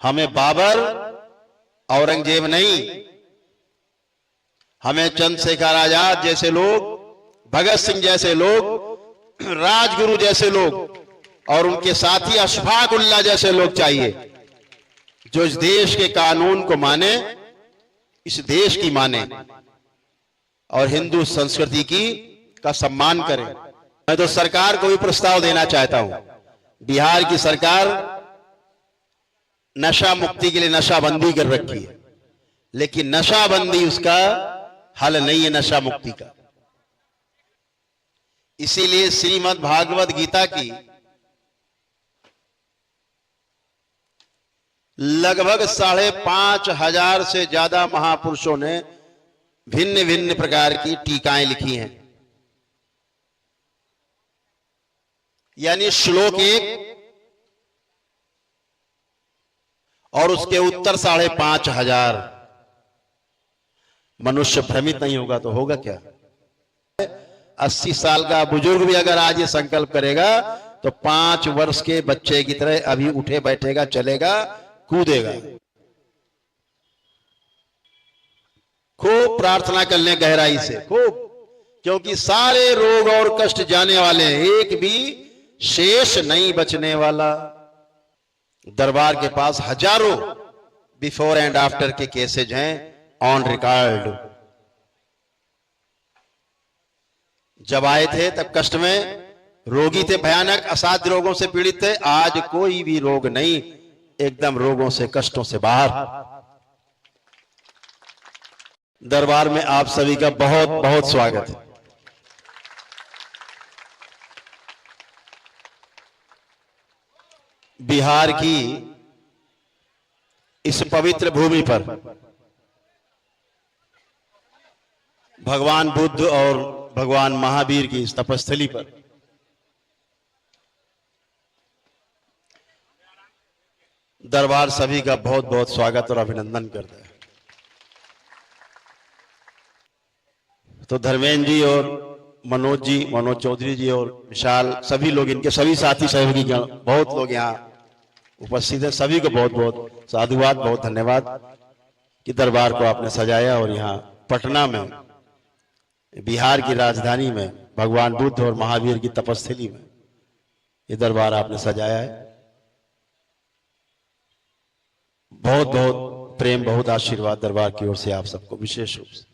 हमें बाबर औरंगजेब नहीं, हमें चंद्रशेखर आजाद जैसे लोग, भगत सिंह जैसे लोग, राजगुरु जैसे लोग और उनके साथी अशफाक उल्लाह जैसे लोग चाहिए, जो इस देश के कानून को माने, इस देश की माने और हिंदू संस्कृति की का सम्मान करें। मैं तो सरकार को भी प्रस्ताव देना चाहता हूं। बिहार की सरकार नशा मुक्ति के लिए नशाबंदी कर रखी है, लेकिन नशाबंदी उसका हल नहीं है, नशा मुक्ति का। इसीलिए श्रीमद् भागवत गीता की लगभग 5,500 से ज्यादा महापुरुषों ने भिन्न भिन्न प्रकार की टीकाएं लिखी हैं। यानी श्लोक एक और उसके उत्तर 5,500। मनुष्य भ्रमित नहीं होगा तो होगा क्या? 80 साल का बुजुर्ग भी अगर आज ये संकल्प करेगा तो 5 वर्ष के बच्चे की तरह अभी उठे बैठेगा, चलेगा, कूदेगा। खूब प्रार्थना कर लें गहराई से, खूब, क्योंकि सारे रोग और कष्ट जाने वाले हैं, एक भी शेष नहीं बचने वाला। दरबार के पास हजारों बिफोर एंड आफ्टर के केसेज हैं ऑन रिकॉर्ड। जब आए थे तब कष्ट में रोगी थे, भयानक असाध्य रोगों से पीड़ित थे। आज कोई भी रोग नहीं, एकदम रोगों से, कष्टों से बाहर। दरबार में आप सभी का बहुत बहुत स्वागत है। बिहार की इस पवित्र भूमि पर भगवान बुद्ध और भगवान महावीर की इस तपस्थली पर दरबार सभी का बहुत बहुत स्वागत और अभिनंदन करता है। तो धर्मेंद्र जी और मनोज चौधरी जी और विशाल, सभी लोग, इनके सभी साथी सहयोगी, बहुत लोग यहाँ उपस्थित है। सभी को बहुत बहुत साधुवाद, बहुत धन्यवाद कि दरबार को आपने सजाया और यहाँ पटना में, बिहार की राजधानी में, भगवान बुद्ध और महावीर की तपस्थली में ये दरबार आपने सजाया है। बहुत बहुत प्रेम, बहुत आशीर्वाद दरबार की ओर से आप सबको विशेष रूप से।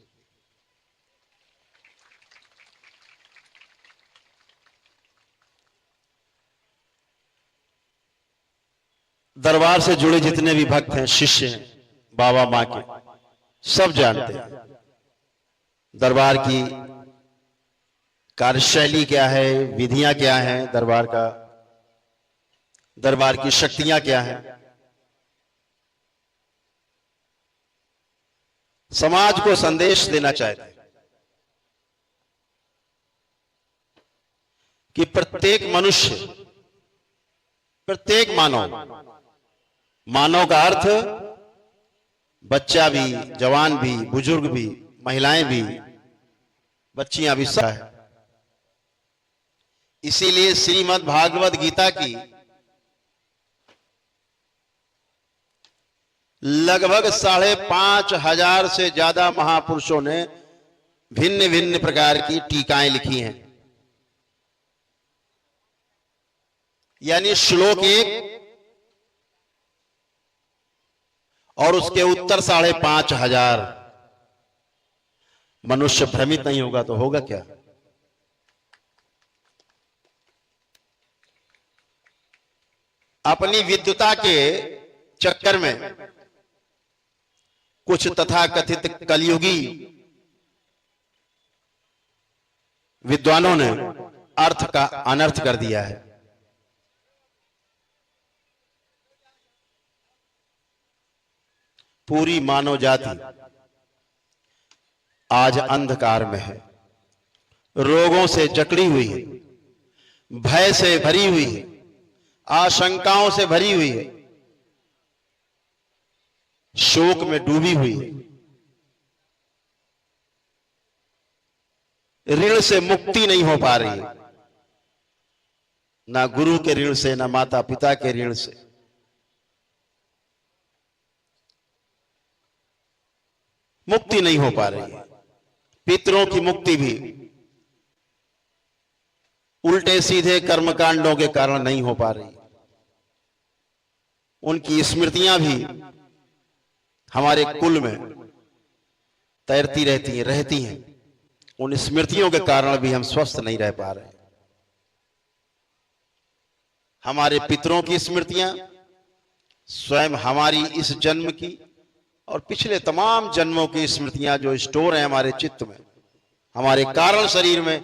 दरबार से जुड़े जितने भी भक्त हैं, शिष्य हैं, बाबा मां के, सब जानते हैं दरबार की कार्यशैली क्या है, विधियां क्या हैं, दरबार की शक्तियां क्या हैं। समाज को संदेश देना चाहते हैं कि प्रत्येक मनुष्य, प्रत्येक मानव का अर्थ बच्चा भी, जवान भी, बुजुर्ग भी, महिलाएं भी, बच्चियां भी सब है। इसीलिए श्रीमद् भागवत गीता की लगभग 5,500 से ज्यादा महापुरुषों ने भिन्न भिन्न प्रकार की टीकाएं लिखी हैं। यानी श्लोक एक और उसके उत्तर 5,500। मनुष्य भ्रमित नहीं होगा तो होगा क्या? अपनी विद्वता के चक्कर में कुछ तथाकथित कलयुगी विद्वानों ने अर्थ का अनर्थ कर दिया है। पूरी मानव जाति आज अंधकार में है, रोगों से जकड़ी हुई है, भय से भरी हुई है, आशंकाओं से भरी हुई है, शोक में डूबी हुई है, ऋण से मुक्ति नहीं हो पा रही है, ना गुरु के ऋण से, ना माता पिता के ऋण से। मुक्ति नहीं हो पा रही है। पितरों की मुक्ति भी उल्टे सीधे कर्मकांडों के कारण नहीं हो पा रही। उनकी स्मृतियां भी हमारे कुल में तैरती रहती हैं। उन स्मृतियों के कारण भी हम स्वस्थ नहीं रह पा रहे। हमारे पितरों की स्मृतियां स्वयं हमारी इस जन्म की और पिछले तमाम जन्मों की स्मृतियां जो स्टोर हैं हमारे चित्त में, हमारे कारण शरीर में,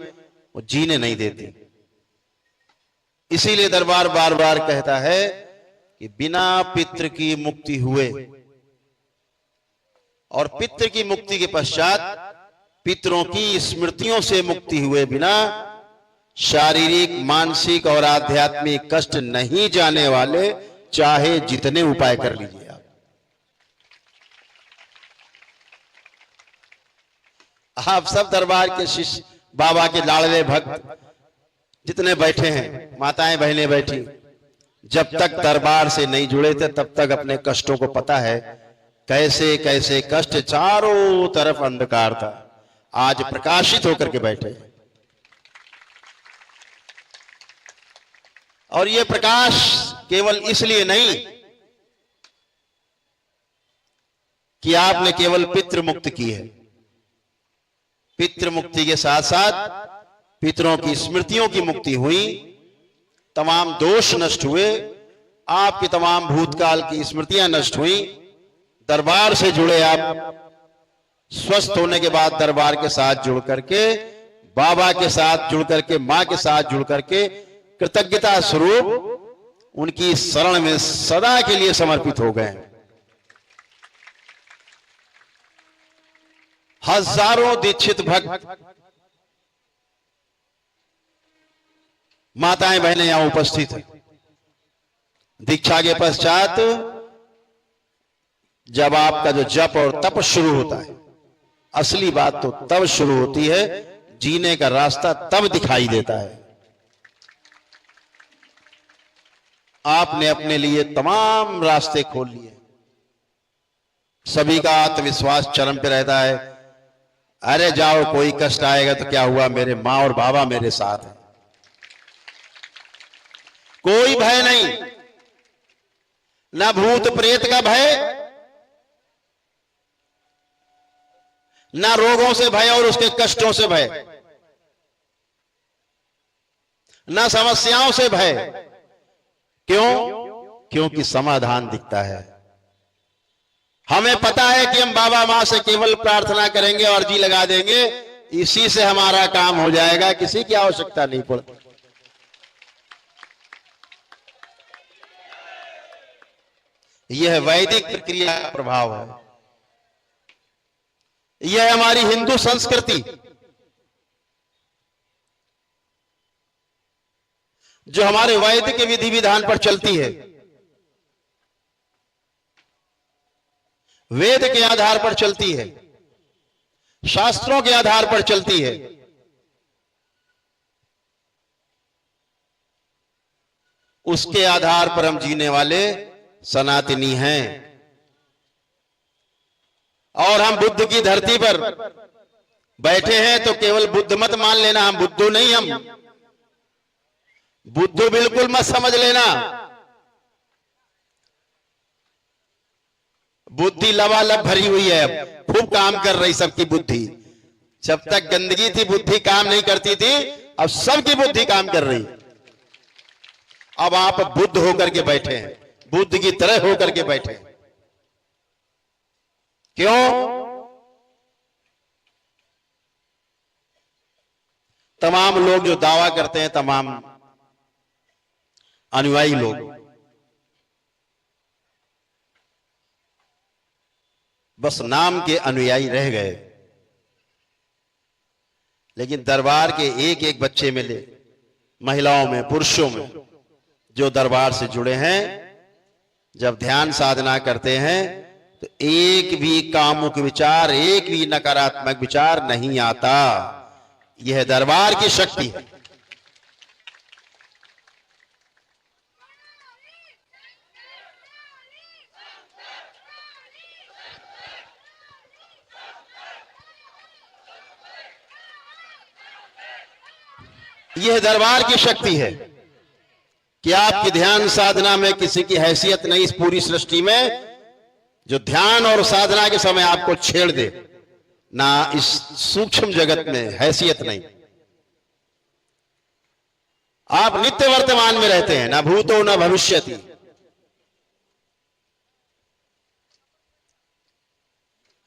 वो जीने नहीं देती। इसीलिए दरबार बार बार कहता है कि बिना पितृ की मुक्ति हुए और पितृ की मुक्ति के पश्चात पितरों की स्मृतियों से मुक्ति हुए बिना शारीरिक, मानसिक और आध्यात्मिक कष्ट नहीं जाने वाले चाहे जितने उपाय कर लीजिए आप सब दरबार के शिष्य, बाबा के लाडले भक्त जितने बैठे हैं, माताएं बहनें बैठी, जब तक दरबार से नहीं जुड़े थे तब तक अपने कष्टों को पता है कैसे कैसे कष्ट, चारों तरफ अंधकार था, आज प्रकाशित होकर के बैठे। और ये प्रकाश केवल इसलिए नहीं कि आपने केवल पितृ मुक्त की है, पितृ मुक्ति के साथ साथ पितरों की स्मृतियों की मुक्ति हुई, तमाम दोष नष्ट हुए, आपकी तमाम भूतकाल की स्मृतियां नष्ट हुई। दरबार से जुड़े आप, स्वस्थ होने के बाद दरबार के साथ जुड़ करके, बाबा के साथ जुड़ करके, मां के साथ जुड़ करके कृतज्ञता स्वरूप उनकी शरण में सदा के लिए समर्पित हो गए। हजारों दीक्षित भक्त, माताएं बहनें यहां उपस्थित हैं। दीक्षा के पश्चात जब आपका जो जप और तप शुरू होता है, असली बात तो तब शुरू होती है, जीने का रास्ता तब दिखाई देता है। आपने अपने लिए तमाम रास्ते खोल लिए, सभी का आत्मविश्वास चरम पे रहता है। अरे जाओ, कोई कष्ट आएगा तो क्या हुआ, मेरे मां और बाबा मेरे साथ हैं, कोई भय नहीं, ना भूत प्रेत का भय, ना रोगों से भय और उसके कष्टों से भय, ना समस्याओं से भय। क्यों? क्योंकि समाधान दिखता है। हमें पता है कि हम बाबा मां से केवल प्रार्थना करेंगे और जी लगा देंगे, इसी से हमारा काम हो जाएगा, किसी की आवश्यकता नहीं पड़ती। यह वैदिक प्रक्रिया का प्रभाव है, यह हमारी हिंदू संस्कृति जो हमारे वैदिक विधि विधान पर चलती है, वेद के आधार पर चलती है, शास्त्रों के आधार पर चलती है। उसके आधार पर हम जीने वाले सनातनी हैं। और हम बुद्ध की धरती पर बैठे हैं तो केवल बुद्ध मत मान लेना, हम बुद्धू नहीं, हम बुद्धू बिल्कुल मत समझ लेना। बुद्धि लबालब भरी हुई है, अब खूब काम कर रही सबकी बुद्धि। जब तक गंदगी थी बुद्धि काम नहीं करती थी, अब सबकी बुद्धि काम कर रही। अब आप बुद्ध होकर के बैठे हैं, बुद्ध की तरह होकर के बैठे हैं। क्यों? तमाम लोग जो दावा करते हैं, तमाम अनुयायी लोग बस नाम के अनुयायी रह गए, लेकिन दरबार के एक एक बच्चे में ले, महिलाओं में, पुरुषों में जो दरबार से जुड़े हैं, जब ध्यान साधना करते हैं तो एक भी कामुक विचार, एक भी नकारात्मक विचार नहीं आता। यह दरबार की शक्ति है। यह दरबार की शक्ति है कि आपकी ध्यान साधना में किसी की हैसियत नहीं इस पूरी सृष्टि में जो ध्यान और साधना के समय आपको छेड़ दे, ना इस सूक्ष्म जगत में हैसियत नहीं। आप नित्य वर्तमान में रहते हैं, ना भूतो ना भविष्यति।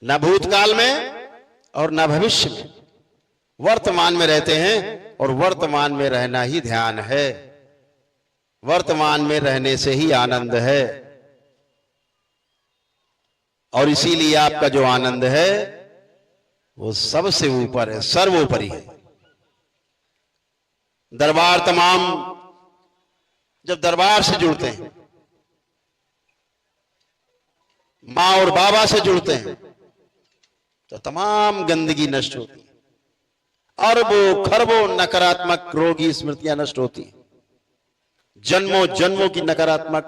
ना भूतकाल में और ना भविष्य में, वर्तमान में रहते हैं और वर्तमान में रहना ही ध्यान है। वर्तमान में रहने से ही आनंद है और इसीलिए आपका जो आनंद है वो सबसे ऊपर है, सर्वोपरि है। दरबार तमाम जब दरबार से जुड़ते हैं, मां और बाबा से जुड़ते हैं, तो तमाम गंदगी नष्ट होती है। अरबों खरबों नकारात्मक रोगी स्मृतियां नष्ट होती हैं। जन्मों जन्मों की नकारात्मक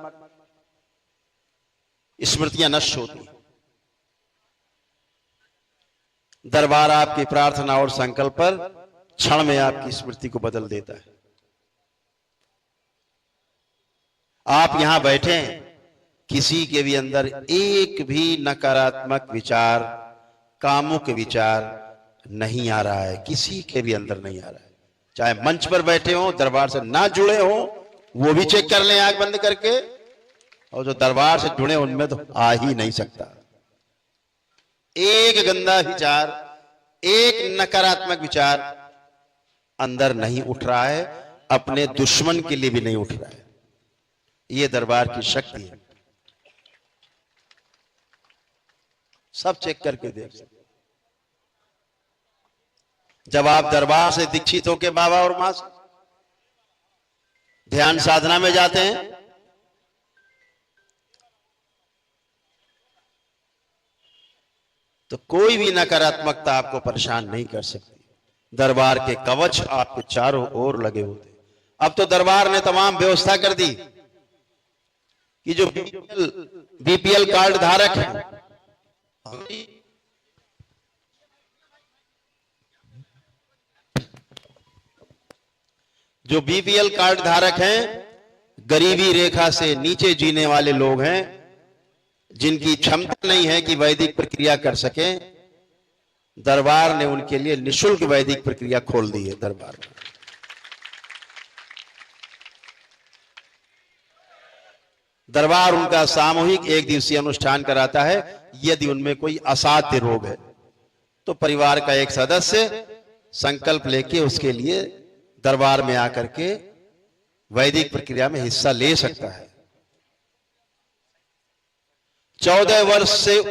स्मृतियां नष्ट होती हैं। दरबार आपकी प्रार्थना और संकल्प पर क्षण में आपकी स्मृति को बदल देता है। आप यहां बैठे हैं, किसी के भी अंदर एक भी नकारात्मक विचार, कामुक विचार नहीं आ रहा है, किसी के भी अंदर नहीं आ रहा है। चाहे मंच पर बैठे हो, दरबार से ना जुड़े हो, वो भी चेक कर लें आंख बंद करके, और जो दरबार से जुड़े उनमें तो आ ही नहीं सकता। एक गंदा विचार, एक नकारात्मक विचार अंदर नहीं उठ रहा है, अपने दुश्मन के लिए भी नहीं उठ रहा है। यह दरबार की शक्ति है, सब चेक करके देख सकते। जब आप दरबार से दीक्षित होकर बाबा और मां से ध्यान साधना में जाते हैं, तो कोई भी नकारात्मकता आपको परेशान नहीं कर सकती। दरबार के कवच आपके चारों ओर लगे होते। अब तो दरबार ने तमाम व्यवस्था कर दी कि जो बीपीएल कार्ड धारक है, जो बीपीएल कार्ड धारक हैं, गरीबी रेखा से नीचे जीने वाले लोग हैं, जिनकी क्षमता नहीं है कि वैदिक प्रक्रिया कर सकें, दरबार ने उनके लिए निशुल्क वैदिक प्रक्रिया खोल दी है। दरबार में दरबार उनका सामूहिक एक दिवसीय अनुष्ठान कराता है। यदि उनमें कोई असाध्य रोग है तो परिवार का एक सदस्य संकल्प लेके उसके लिए दरबार में आकर के वैदिक प्रक्रिया में हिस्सा ले सकता है। 14 वर्ष से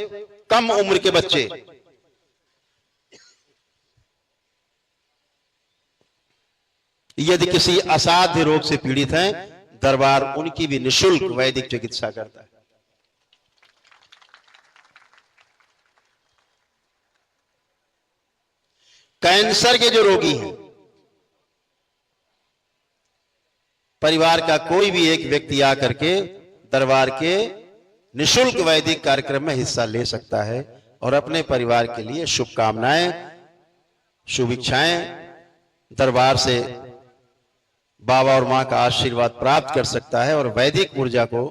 कम उम्र के बच्चे यदि किसी असाध्य रोग से पीड़ित हैं, दरबार उनकी भी निशुल्क वैदिक चिकित्सा करता है। कैंसर के जो रोगी हैं, परिवार का कोई भी एक व्यक्ति आकर के दरबार के निशुल्क वैदिक कार्यक्रम में हिस्सा ले सकता है और अपने परिवार के लिए शुभकामनाएं, शुभ इच्छाएं दरबार से बाबा और मां का आशीर्वाद प्राप्त कर सकता है और वैदिक ऊर्जा को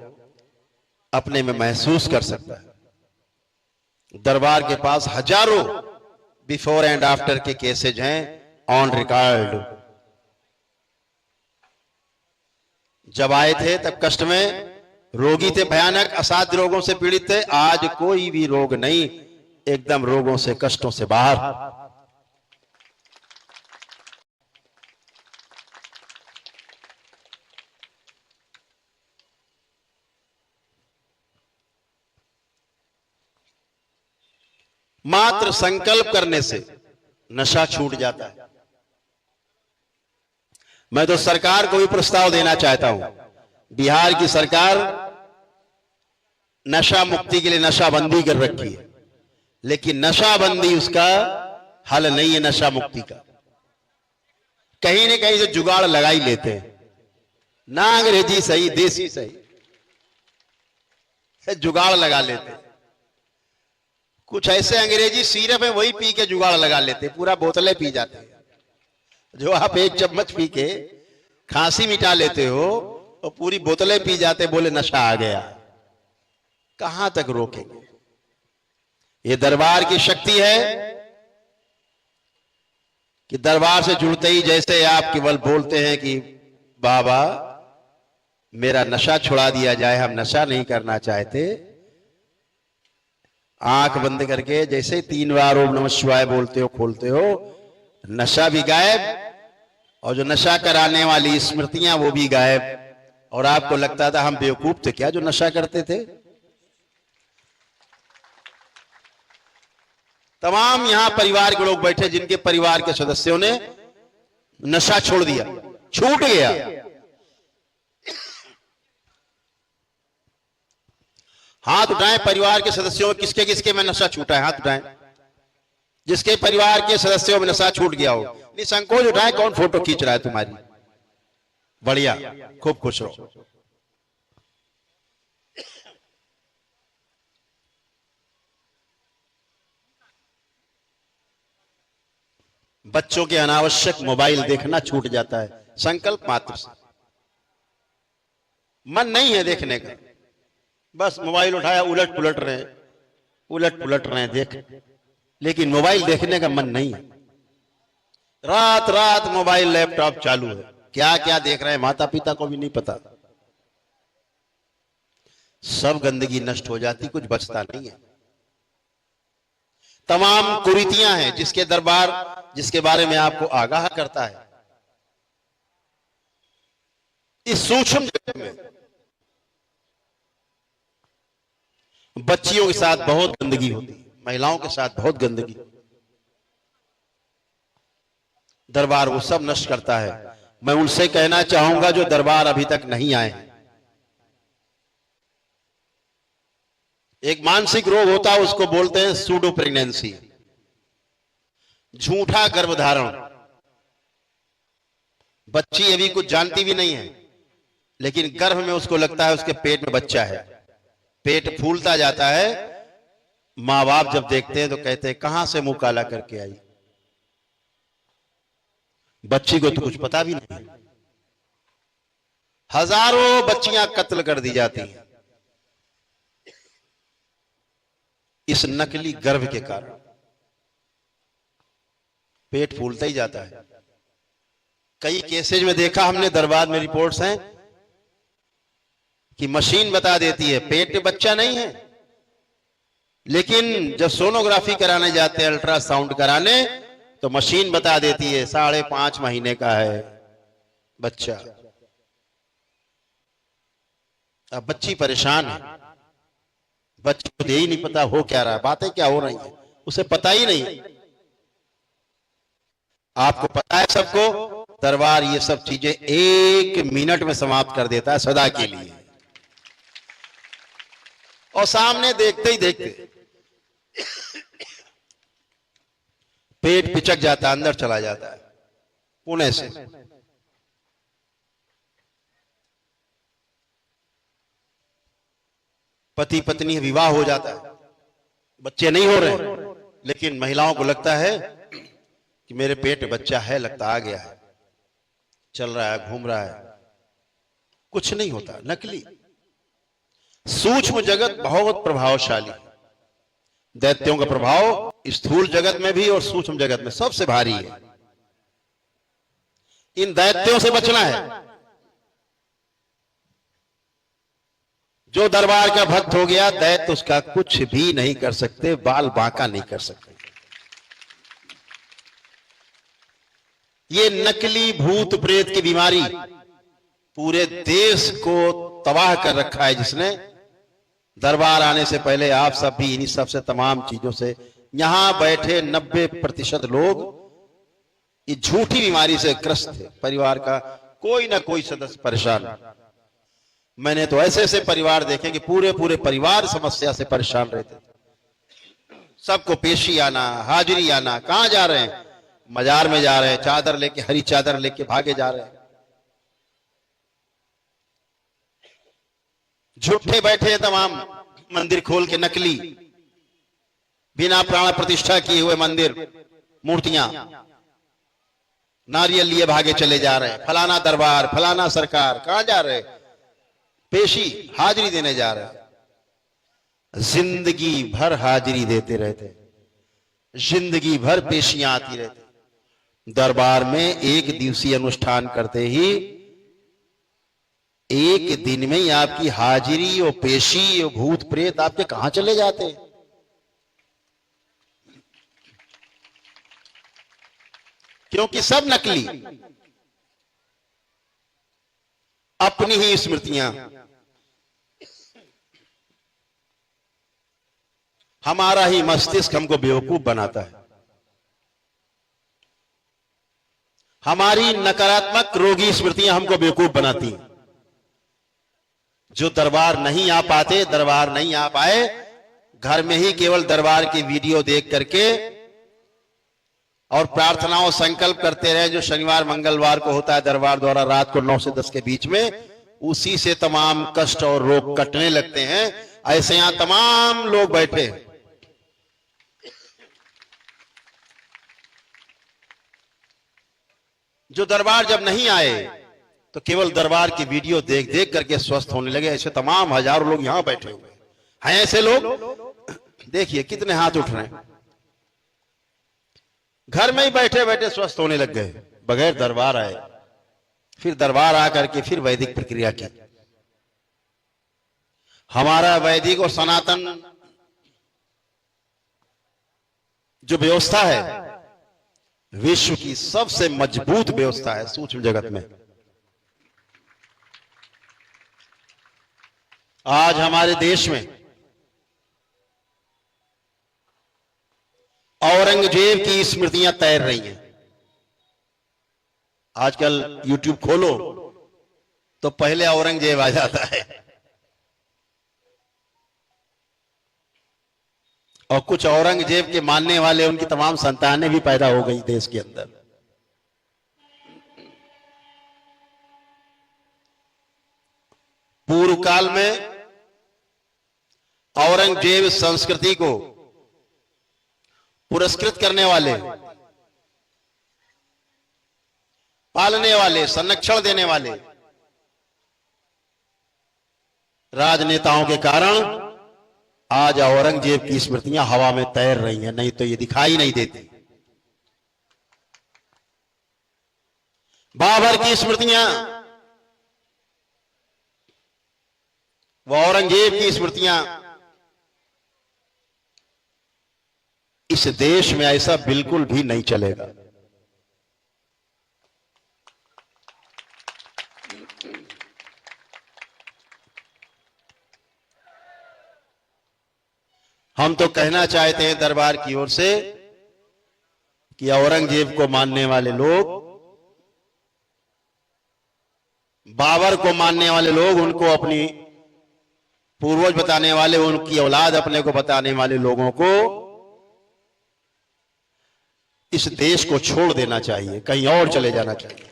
अपने में महसूस कर सकता है। दरबार के पास हजारों बिफोर एंड आफ्टर के केसेज हैं ऑन रिकॉर्ड। जब आए थे तब कष्ट में रोगी थे, भयानक असाध्य रोगों से पीड़ित थे। आज कोई भी रोग नहीं, एकदम रोगों से, कष्टों से बाहर। मात्र संकल्प करने से नशा छूट जाता है। मैं तो सरकार को भी प्रस्ताव देना चाहता हूं। बिहार की सरकार नशा मुक्ति के लिए नशाबंदी कर रखी है, लेकिन नशाबंदी उसका हल नहीं है। नशा मुक्ति का कहीं न कहीं से जुगाड़ लगा ही लेते हैं, ना अंग्रेजी सही, देसी सही, जुगाड़ लगा लेते हैं। कुछ ऐसे अंग्रेजी सिरप है, वही पी के जुगाड़ लगा लेते हैं, पूरा बोतलें पी जाते हैं। जो आप एक चम्मच पी के खांसी मिटा लेते हो और पूरी बोतलें पी जाते, बोले नशा आ गया। कहां तक रोकेंगे? ये दरबार की शक्ति है कि दरबार से जुड़ते ही जैसे आप केवल बोलते हैं कि बाबा मेरा नशा छुड़ा दिया जाए, हम नशा नहीं करना चाहते, आंख बंद करके जैसे 3 बार ओम नमः शिवाय बोलते हो, खोलते हो, नशा भी गायब और जो नशा कराने वाली स्मृतियां वो भी गायब। और आपको लगता था हम बेवकूफ थे क्या जो नशा करते थे? तमाम यहां परिवार के लोग बैठे जिनके परिवार के सदस्यों ने नशा छोड़ दिया, छूट गया। हाथ उठाएं परिवार के सदस्यों में, किसके किसके में नशा छूटा है? हाथ उठाएं जिसके परिवार के सदस्यों में नशा छूट गया हो। निसंकोच उठाएं। कौन फोटो खींच रहा है तुम्हारी? बढ़िया, खूब खुश रहो। बच्चों के अनावश्यक मोबाइल देखना छूट जाता है संकल्प मात्र से। मन नहीं है देखने का, बस मोबाइल उठाया, उलट पुलट रहे देख, लेकिन मोबाइल देखने का मन नहीं है। रात रात मोबाइल लैपटॉप चालू है, क्या क्या देख रहे हैं माता पिता को भी नहीं पता। सब गंदगी नष्ट हो जाती, कुछ बचता नहीं है। तमाम कुरीतियां हैं जिसके दरबार जिसके बारे में आपको आगाह करता है। इस सूक्ष्म जगत में बच्चियों के साथ बहुत गंदगी होती है, महिलाओं के साथ बहुत गंदगी। दरबार वो सब नष्ट करता है। मैं उनसे कहना चाहूंगा जो दरबार अभी तक नहीं आए हैं, एक मानसिक रोग होता है, उसको बोलते हैं सूडो प्रेगनेंसी, झूठा गर्भधारण। बच्ची अभी कुछ जानती भी नहीं है, लेकिन गर्भ में उसको लगता है उसके पेट में बच्चा है। पेट फूलता जाता है, मां बाप जब देखते हैं तो कहते हैं कहां से मुंह काला करके आई। बच्ची को तो कुछ पता भी नहीं। हजारों बच्चियां कत्ल कर दी जाती हैं इस नकली गर्भ के कारण। पेट फूलता ही जाता है। कई केसेज में देखा हमने, दरबार में रिपोर्ट्स हैं कि मशीन बता देती है पेट में बच्चा नहीं है, लेकिन जब सोनोग्राफी कराने जाते हैं, अल्ट्रासाउंड कराने, तो मशीन बता देती है 5.5 महीने का है बच्चा। अब बच्ची परेशान है, बच्चे को यही नहीं पता हो क्या रहा है, बातें क्या हो रही है, उसे पता ही नहीं। आपको पता है सबको, दरबार ये सब चीजें 1 मिनट में समाप्त कर देता है सदा के लिए। और सामने देखते ही देखते पेट पिचक जाता है, अंदर चला जाता है। पुणे से पति पत्नी विवाह हो जाता है, बच्चे नहीं हो रहे, लेकिन महिलाओं को लगता है कि मेरे पेट में बच्चा है, लगता आ गया है, चल रहा है, घूम रहा है। कुछ नहीं होता, नकली। सूक्ष्म जगत बहुत प्रभावशाली। दैत्यों का प्रभाव स्थूल जगत में भी और सूक्ष्म जगत में सबसे भारी है। इन दैत्यों से बचना है। जो दरबार का भक्त हो गया, दैत्य उसका कुछ भी नहीं कर सकते, बाल बांका नहीं कर सकते। ये नकली भूत प्रेत की बीमारी पूरे देश को तबाह कर रखा है, जिसने दरबार आने से पहले आप सब भी इन्हीं सबसे, तमाम चीजों से, यहां बैठे 90% लोग इस झूठी बीमारी से ग्रस्त थे। परिवार का कोई ना कोई सदस्य परेशान। मैंने तो ऐसे ऐसे परिवार देखे कि पूरे पूरे परिवार समस्या से परेशान रहते थे। सबको पेशी आना, हाजिरी आना, कहां जा रहे हैं? मजार में जा रहे हैं, चादर लेके, हरी चादर लेके भागे जा रहे हैं। झूठे बैठे हैं तमाम मंदिर खोल के, नकली, बिना प्राण प्रतिष्ठा किए हुए मंदिर, मूर्तियां। नारियल लिए भागे चले जा रहे हैं, फलाना दरबार, फलाना सरकार, कहां जा रहे? पेशी, हाजिरी देने जा रहे हैं। जिंदगी भर हाजिरी देते रहते, जिंदगी भर पेशियां आती रहती। दरबार में एक दिवसीय अनुष्ठान करते ही एक दिन में ही आपकी हाजिरी और पेशी और भूत प्रेत आपके कहां चले जाते? क्योंकि सब नकली, अपनी ही स्मृतियां, हमारा ही मस्तिष्क हमको बेवकूफ बनाता है। हमारी नकारात्मक रोगी स्मृतियां हमको बेवकूफ बनाती हैं। जो दरबार नहीं आ पाते, दरबार नहीं आ पाए, घर में ही केवल दरबार की वीडियो देख करके और प्रार्थनाओं संकल्प करते रहे, जो शनिवार मंगलवार को होता है दरबार द्वारा रात को 9 से 10 के बीच में, उसी से तमाम कष्ट और रोग कटने लगते हैं। ऐसे यहां तमाम लोग बैठे, जो दरबार जब नहीं आए तो केवल दरबार की वीडियो देख देख करके स्वस्थ होने लगे। ऐसे तमाम हजारों लोग यहां बैठे हुए हैं। ऐसे लोग देखिए कितने हाथ उठ रहे हैं, घर में ही बैठे बैठे स्वस्थ होने लग गए बगैर दरबार आए। फिर दरबार आकर के फिर वैदिक प्रक्रिया की। हमारा वैदिक और सनातन जो व्यवस्था है, विश्व की सबसे मजबूत व्यवस्था है सूक्ष्म जगत में। आज हमारे देश में औरंगजेब की स्मृतियां तैर रही हैं। आजकल YouTube खोलो तो पहले औरंगजेब आ जाता है, और कुछ औरंगजेब के मानने वाले, उनकी तमाम संतानें भी पैदा हो गई देश के अंदर। पूर्व काल में औरंगजेब संस्कृति को पुरस्कृत करने वाले, पालने वाले, संरक्षण देने वाले राजनेताओं के कारण आज औरंगजेब की स्मृतियां हवा में तैर रही हैं, नहीं तो ये दिखाई नहीं देती। बाबर की स्मृतियां, वो औरंगजेब की स्मृतियां, इस देश में ऐसा बिल्कुल भी नहीं चलेगा। हम तो कहना चाहते हैं दरबार की ओर से कि औरंगजेब को मानने वाले लोग, बाबर को मानने वाले लोग, उनको अपनी पूर्वज बताने वाले, उनकी औलाद अपने को बताने वाले लोगों को इस देश को छोड़ देना चाहिए, कहीं और चले जाना चाहिए।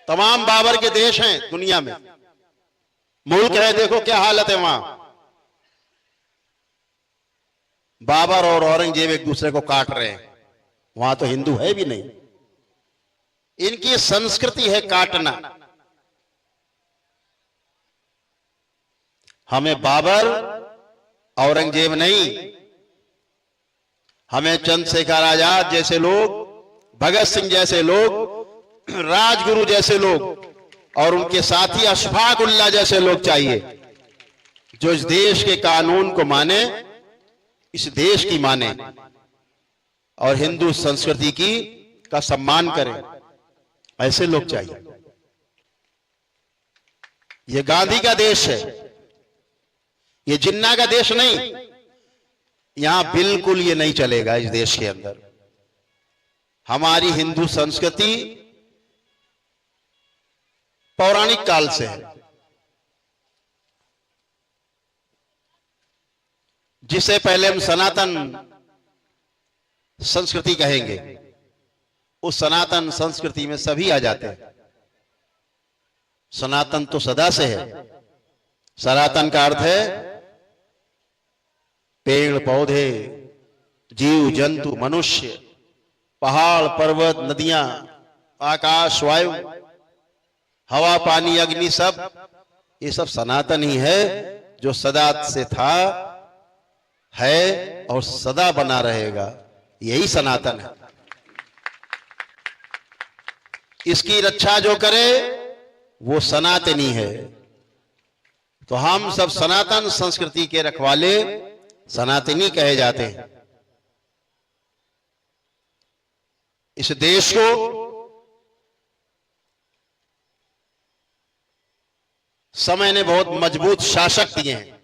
तमाम बाबर के देश हैं दुनिया में, मुल्क है, देखो क्या हालत है वहां। बाबर और औरंगजेब एक दूसरे को काट रहे हैं। वहां तो हिंदू है भी नहीं, इनकी संस्कृति है काटना। हमें बाबर औरंगजेब नहीं, हमें चंद्रशेखर आजाद जैसे लोग, भगत सिंह जैसे लोग, राजगुरु जैसे लोग और उनके साथी अशफाक उल्लाह जैसे लोग चाहिए, जो इस देश के कानून को माने, इस देश की माने और हिंदू संस्कृति की का सम्मान करें। ऐसे लोग चाहिए। यह गांधी का देश है, ये जिन्ना का देश नहीं। यहां बिल्कुल ये नहीं चलेगा। इस देश के अंदर हमारी हिंदू संस्कृति पौराणिक काल से है, जिसे पहले हम सनातन संस्कृति कहेंगे। उस सनातन संस्कृति में सभी आ जाते हैं। सनातन तो सदा से है। सनातन का अर्थ है पेड़ पौधे, जीव जंतु, मनुष्य, पहाड़ पर्वत, नदियां, आकाश, वायु, हवा, पानी, अग्नि, सब ये सब सनातन ही है, जो सदा से था, है और सदा बना रहेगा। यही सनातन है। इसकी रक्षा जो करे वो सनातनी है। तो हम सब सनातन संस्कृति के रखवाले सनातनी कहे जाते हैं। इस देश को समय ने बहुत मजबूत शासक दिए हैं।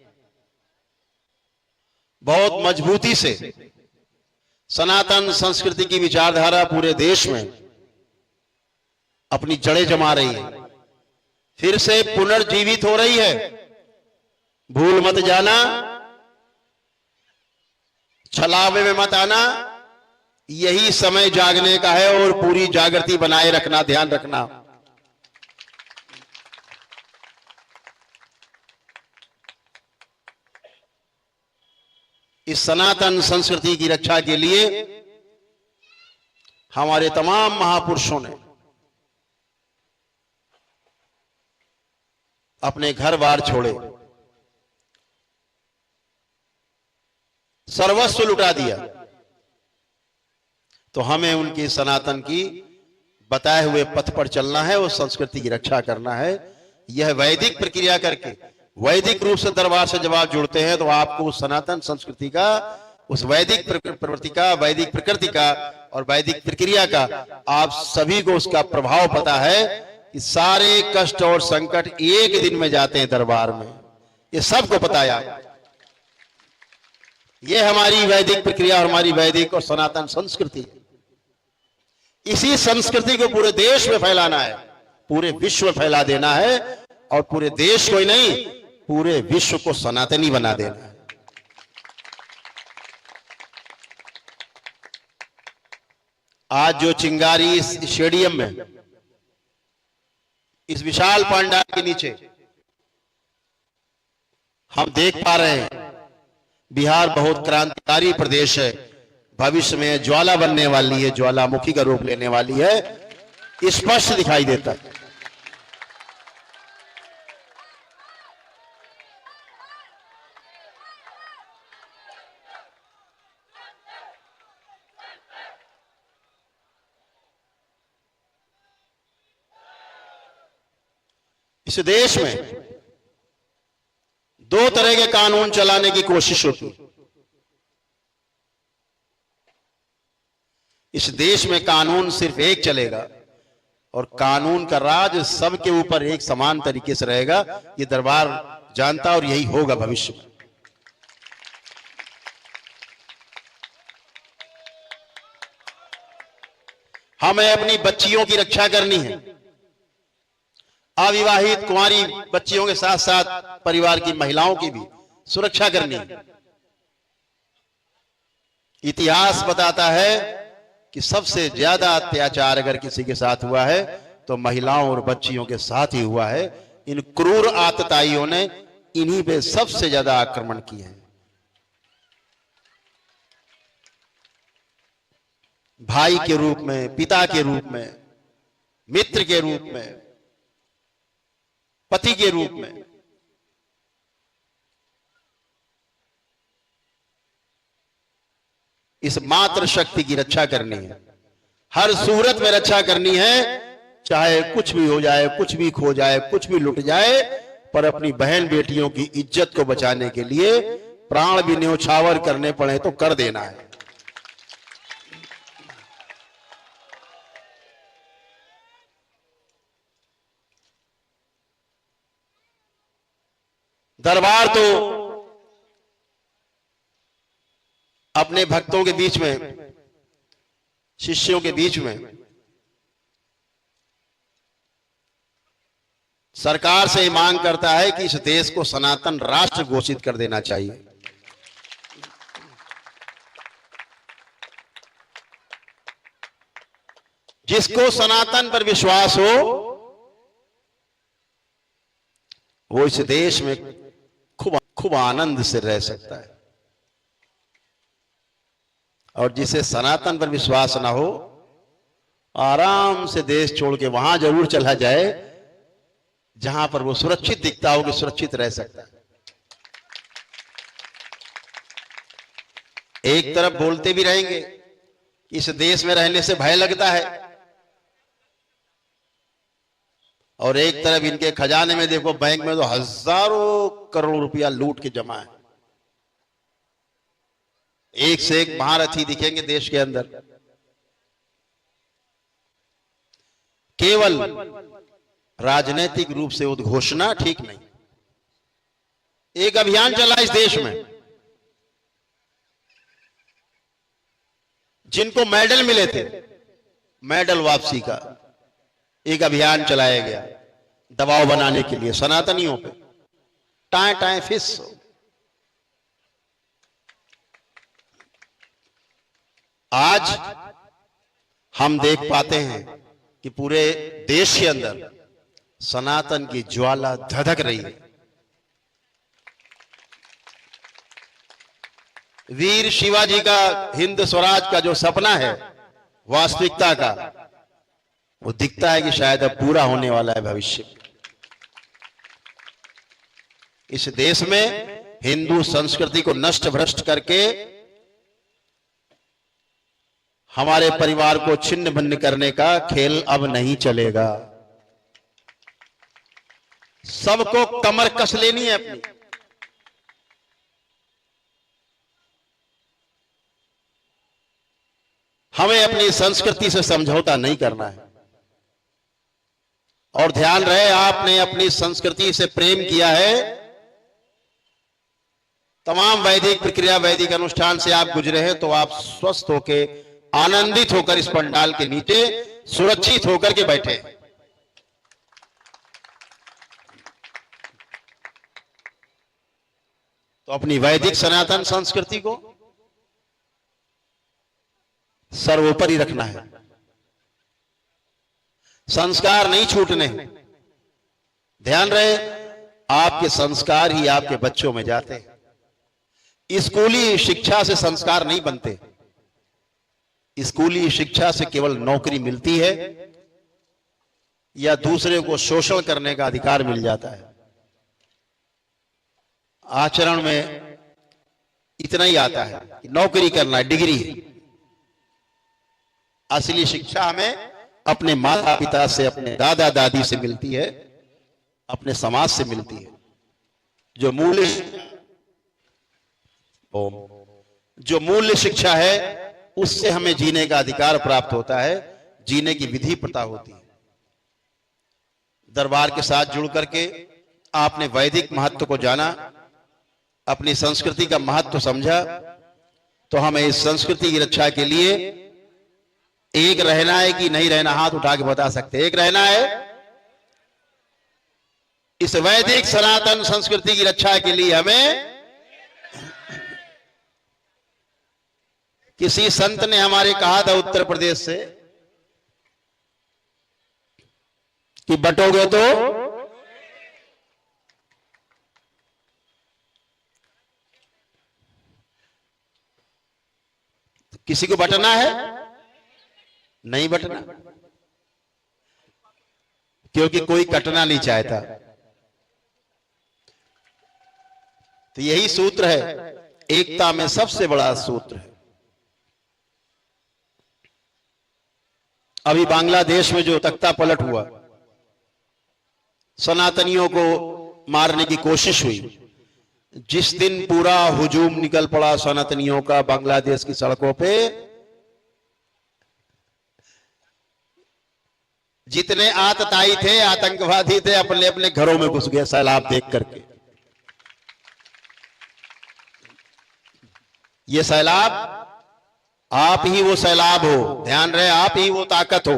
बहुत मजबूती से सनातन संस्कृति की विचारधारा पूरे देश में अपनी जड़ें जमा रही है, फिर से पुनर्जीवित हो रही है। भूल मत जाना, छलावे में मत आना, यही समय जागने का है और पूरी जागृति बनाए रखना, ध्यान रखना। इस सनातन संस्कृति की रक्षा के लिए हमारे तमाम महापुरुषों ने अपने घर बार छोड़े, सर्वस्व लुटा दिया। तो हमें उनकी सनातन की बताए हुए पथ पर चलना है और संस्कृति की रक्षा करना है। यह वैदिक प्रक्रिया करके, वैदिक रूप से दरबार से जब आप जुड़ते हैं तो आपको उस सनातन संस्कृति का, उस वैदिक प्रवृत्ति का, वैदिक प्रकृति का और वैदिक प्रक्रिया का आप सभी को उसका प्रभाव पता है कि सारे कष्ट और संकट एक दिन में जाते हैं दरबार में। ये सबको पता है। ये हमारी वैदिक प्रक्रिया और हमारी वैदिक और सनातन संस्कृति। इसी संस्कृति को पूरे देश में फैलाना है, पूरे विश्व में फैला देना है और पूरे देश को ही नहीं, पूरे विश्व को सनातनी बना देना है। आज जो चिंगारी इस स्टेडियम में, इस विशाल पंडाल के नीचे हम देख पा रहे हैं, बिहार बहुत क्रांतिकारी प्रदेश है, भविष्य में ज्वाला बनने वाली है, ज्वालामुखी का रूप लेने वाली है, स्पष्ट दिखाई देता है। इस देश में दो तरह के कानून चलाने की कोशिश होती है। इस देश में कानून सिर्फ एक चलेगा और कानून का राज सबके ऊपर एक समान तरीके से रहेगा। ये दरबार जानता और यही होगा भविष्य में। हमें अपनी बच्चियों की रक्षा करनी है। अविवाहित कुंवारी बच्चियों के साथ साथ परिवार की महिलाओं की भी सुरक्षा करनी है। इतिहास बताता है कि सबसे ज्यादा अत्याचार अगर किसी के साथ हुआ है तो महिलाओं और बच्चियों के साथ ही हुआ है। इन क्रूर आतताइयों ने इन्हीं पे सबसे ज्यादा आक्रमण किए हैं। भाई के रूप में, पिता के रूप में, मित्र के रूप में, पति के रूप में। इस मात्र शक्ति की रक्षा करनी है, हर सूरत में रक्षा करनी है। चाहे कुछ भी हो जाए, कुछ भी खो जाए, कुछ भी लुट जाए, पर अपनी बहन बेटियों की इज्जत को बचाने के लिए प्राण भी न्योछावर करने पड़े तो कर देना है। दरबार तो अपने भक्तों के बीच में, शिष्यों के बीच में सरकार से मांग करता है कि इस देश को सनातन राष्ट्र घोषित कर देना चाहिए। जिसको सनातन पर विश्वास हो वो इस देश में खूब आनंद से रह सकता है। और जिसे सनातन पर विश्वास ना हो, आराम से देश छोड़ के वहां जरूर चला जाए जहां पर वो सुरक्षित दिखता हो कि सुरक्षित रह सकता है। एक तरफ बोलते भी रहेंगे कि इस देश में रहने से भय लगता है, और एक तरफ इनके खजाने में देखो, बैंक में तो हजारों करोड़ रुपया लूट के जमा है। एक से एक महारथी दिखेंगे देश के अंदर। केवल राजनीतिक रूप से उद्घोषणा ठीक नहीं। एक अभियान चला इस देश में, जिनको मेडल मिले थे, मेडल वापसी का एक अभियान चलाया गया दबाव बनाने के लिए सनातनियों पे। टाए टाए फिस। आज हम देख पाते हैं कि पूरे देश के अंदर सनातन की ज्वाला धधक रही है। वीर शिवाजी का हिंद स्वराज का जो सपना है वास्तविकता का, वो दिखता है कि शायद अब पूरा होने वाला है भविष्य। इस देश में हिंदू संस्कृति को नष्ट भ्रष्ट करके हमारे परिवार को छिन्न भिन्न करने का खेल अब नहीं चलेगा। सबको कमर कस लेनी है अपनी। हमें अपनी संस्कृति से समझौता नहीं करना है। और ध्यान रहे, आपने अपनी संस्कृति से प्रेम किया है, तमाम वैदिक प्रक्रिया वैदिक अनुष्ठान से आप गुजरे हैं, तो आप स्वस्थ होकर आनंदित होकर इस पंडाल के नीचे सुरक्षित होकर के बैठे। तो अपनी वैदिक सनातन संस्कृति को सर्वोपरि रखना है। संस्कार नहीं छूटने। ध्यान रहे, आपके संस्कार ही आपके बच्चों में जाते हैं। स्कूली शिक्षा से संस्कार नहीं बनते। स्कूली शिक्षा से केवल नौकरी मिलती है या दूसरे को शोषण करने का अधिकार मिल जाता है। आचरण में इतना ही आता है कि नौकरी करना है, डिग्री। असली शिक्षा हमें अपने माता पिता से, अपने दादा दादी से मिलती है, अपने समाज से मिलती है। जो मूल्य शिक्षा है, उससे हमें जीने का अधिकार प्राप्त होता है, जीने की विधि पता होती है। दरबार के साथ जुड़ करके आपने वैदिक महत्व को जाना, अपनी संस्कृति का महत्व समझा, तो हमें इस संस्कृति की रक्षा के लिए एक रहना है कि नहीं रहना, हाथ उठा के बता सकते। एक रहना है। इस वैदिक सनातन संस्कृति की रक्षा के लिए हमें, किसी संत ने हमारे कहा था उत्तर प्रदेश से कि बटोगे तो किसी को बटना है, नहीं बटना, क्योंकि कोई कटना नहीं चाहता। तो यही सूत्र है, एकता में सबसे बड़ा सूत्र है। अभी बांग्लादेश में जो तख्ता पलट हुआ, सनातनियों को मारने की कोशिश हुई, जिस दिन पूरा हुजूम निकल पड़ा सनातनियों का बांग्लादेश की सड़कों पे, जितने आतताई थे, आतंकवादी थे, अपने अपने घरों में घुस गए सैलाब देख करके। ये सैलाब, आप ही वो सैलाब हो। ध्यान रहे, आप ही वो ताकत हो।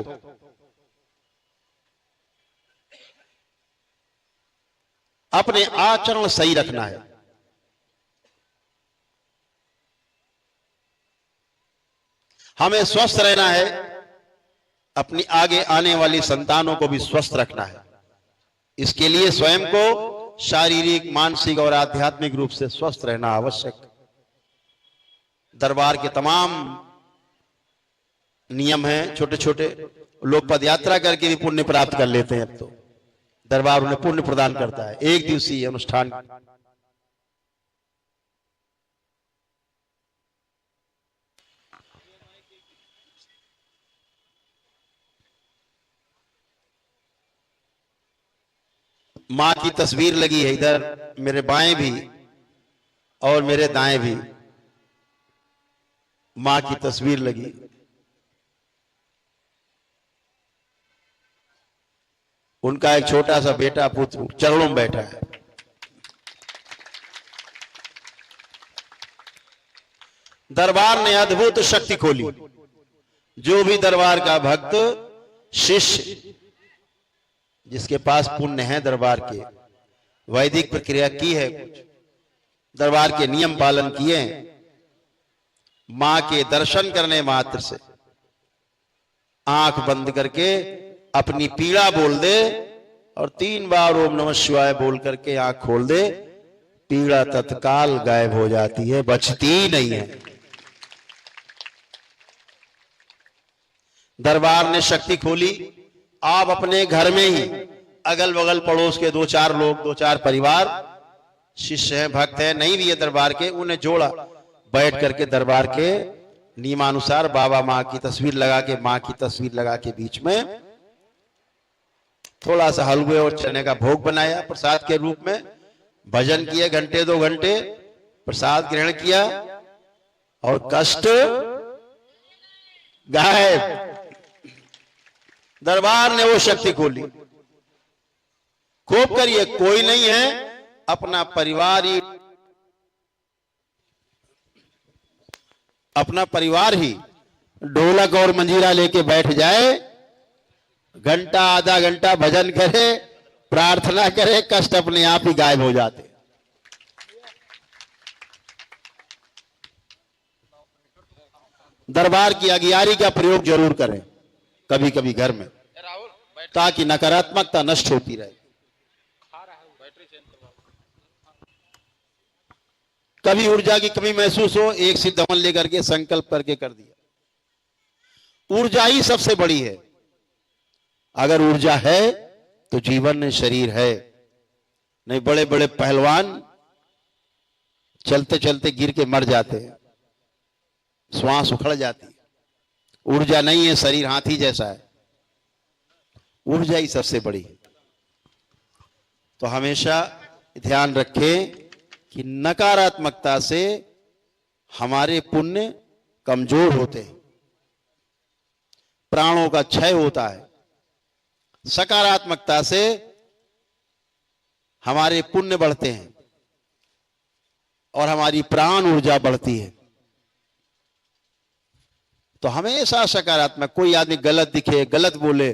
अपने आचरण सही रखना है। हमें स्वस्थ रहना है, अपनी आगे आने वाली संतानों को भी स्वस्थ रखना है। इसके लिए स्वयं को शारीरिक, मानसिक और आध्यात्मिक रूप से स्वस्थ रहना आवश्यक। दरबार के तमाम नियम हैं छोटे छोटे, लोग पदयात्रा करके भी पुण्य प्राप्त कर लेते हैं। अब तो दरबार उन्हें पुण्य प्रदान करता है। एक दिवसीय अनुष्ठान मां की तस्वीर लगी है इधर, मेरे बाएं भी और मेरे दाएं भी मां की तस्वीर लगी। उनका एक छोटा सा बेटा पुत्र चरणों में बैठा है। दरबार ने अद्भुत शक्ति खोली। जो भी दरबार का भक्त शिष्य जिसके पास पुण्य है, दरबार के वैदिक प्रक्रिया की है, कुछ दरबार के नियम पालन किए, मां के दर्शन करने मात्र से आंख बंद करके अपनी पीड़ा बोल दे और 3 बार ओम नमः शिवाय बोल करके आंख खोल दे, पीड़ा तत्काल गायब हो जाती है, बचती ही नहीं है। दरबार ने शक्ति खोली। आप अपने घर में ही अगल बगल पड़ोस के 2-4 लोग, 2-4 परिवार शिष्य हैं, भक्त हैं, नहीं भी है दरबार के, उन्हें जोड़ा, बैठ करके दरबार के नियमानुसार बाबा मां की तस्वीर लगा के, मां की तस्वीर लगा के बीच में थोड़ा सा हलवे और चने का भोग बनाया प्रसाद के रूप में, भजन किए घंटे 2 घंटे, प्रसाद ग्रहण किया और कष्ट गायब। दरबार ने वो शक्ति खोली। खूब करिए, कोई नहीं है, अपना परिवार ही, अपना परिवार ही ढोलक और मंजीरा लेके बैठ जाए, घंटा आधा घंटा भजन करे, प्रार्थना करे, कष्ट अपने आप ही गायब हो जाते। दरबार की अगियारी का प्रयोग जरूर करें कभी कभी घर में, ताकि नकारात्मकता नष्ट होती रहे। कभी ऊर्जा की कमी महसूस हो, एक सिद्ध हवन लेकर के संकल्प करके कर दिया। ऊर्जा ही सबसे बड़ी है। अगर ऊर्जा है तो जीवन में शरीर है। नहीं, बड़े बड़े पहलवान चलते चलते गिर के मर जाते हैं, श्वास उखड़ जाती है। ऊर्जा नहीं है, शरीर हाथी जैसा है। ऊर्जा ही सबसे बड़ी है। तो हमेशा ध्यान रखें कि नकारात्मकता से हमारे पुण्य कमजोर होते हैं, प्राणों का क्षय होता है। सकारात्मकता से हमारे पुण्य बढ़ते हैं और हमारी प्राण ऊर्जा बढ़ती है। तो हमेशा सकारात्मक, कोई आदमी गलत दिखे, गलत बोले,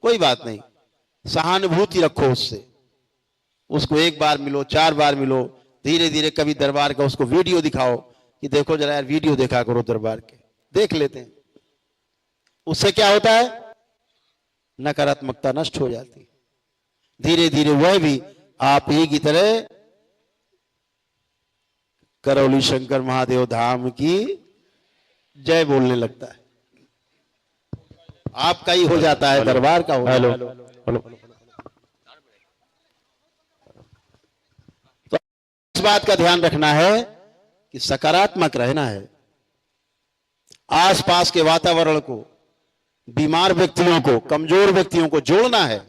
कोई बात नहीं, सहानुभूति रखो उससे। उसको 1 बार मिलो, 4 बार मिलो, धीरे धीरे कभी दरबार का उसको वीडियो दिखाओ कि देखो जरा यार, वीडियो देखा करो दरबार के, देख लेते हैं। उससे क्या होता है, नकारात्मकता नष्ट हो जाती है। धीरे धीरे वह भी आप ही की तरह करौली शंकर महादेव धाम की जय बोलने लगता है। आपका ही हो जाता है, दरबार का हो। हेलो, तो इस बात का ध्यान रखना है कि सकारात्मक रहना है। आसपास के वातावरण को, बीमार व्यक्तियों को, कमजोर व्यक्तियों को जोड़ना है।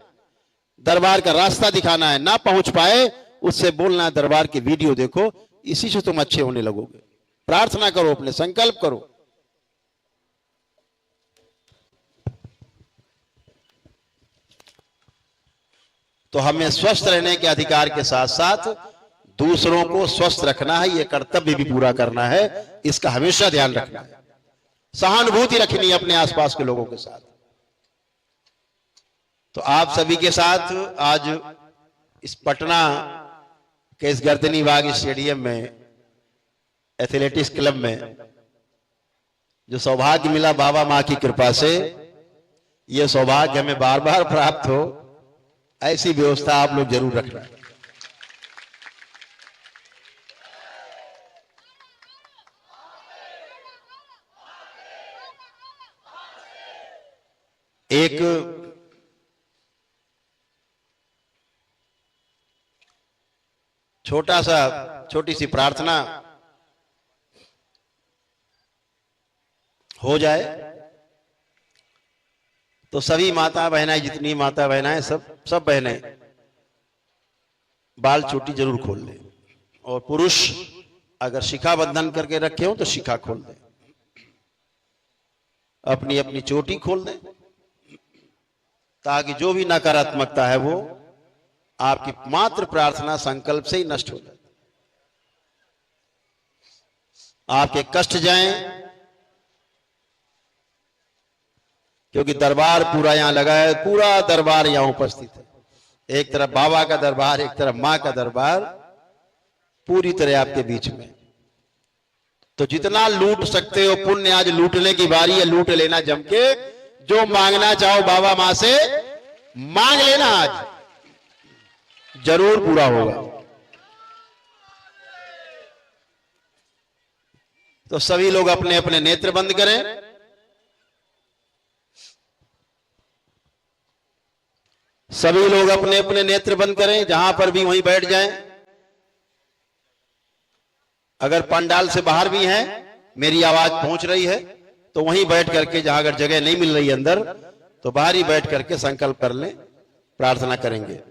दरबार का रास्ता दिखाना है। ना पहुंच पाए उससे बोलना है, दरबार के वीडियो देखो, इसी से तुम अच्छे होने लगोगे। प्रार्थना करो, अपने संकल्प करो। तो हमें स्वस्थ रहने के अधिकार के साथ साथ दूसरों को स्वस्थ रखना है, यह कर्तव्य भी पूरा करना है। इसका हमेशा ध्यान रखना है। सहानुभूति रखनी है अपने आसपास के लोगों के साथ। तो आप सभी के साथ आज इस पटना के इस गर्दनी बाग स्टेडियम में, एथलेटिक्स क्लब में, जो सौभाग्य मिला बाबा मां की कृपा से, यह सौभाग्य हमें बार बार प्राप्त हो, ऐसी व्यवस्था आप लोग जरूर रखना। एक छोटी सी प्रार्थना हो जाए तो सभी माता बहनाएं, जितनी माता बहनाएं, सब बहनें बाल चोटी जरूर खोल लें, और पुरुष अगर शिखा बंधन करके रखे हो तो शिखा खोल दें, अपनी अपनी चोटी खोल दें, ताकि जो भी नकारात्मकता है वो आपकी मात्र प्रार्थना संकल्प से ही नष्ट हो जाए। आपके कष्ट जाएं, क्योंकि दरबार पूरा यहां लगा है, पूरा दरबार यहां उपस्थित है। एक तरफ बाबा का दरबार, एक तरफ मां का दरबार, पूरी तरह आपके बीच में। तो जितना लूट सकते हो पुण्य, आज लूटने की बारी है, लूट लेना जम के। जो मांगना चाहो बाबा मां से मांग लेना, आज जरूर पूरा होगा। तो सभी लोग अपने अपने नेत्र बंद करें। सभी लोग अपने अपने नेत्र बंद करें, जहां पर भी वहीं बैठ जाएं। अगर पंडाल से बाहर भी हैं, मेरी आवाज पहुंच रही है तो वहीं बैठ करके, जहां अगर जगह नहीं मिल रही अंदर तो बाहर ही बैठ करके संकल्प कर लें, प्रार्थना करेंगे।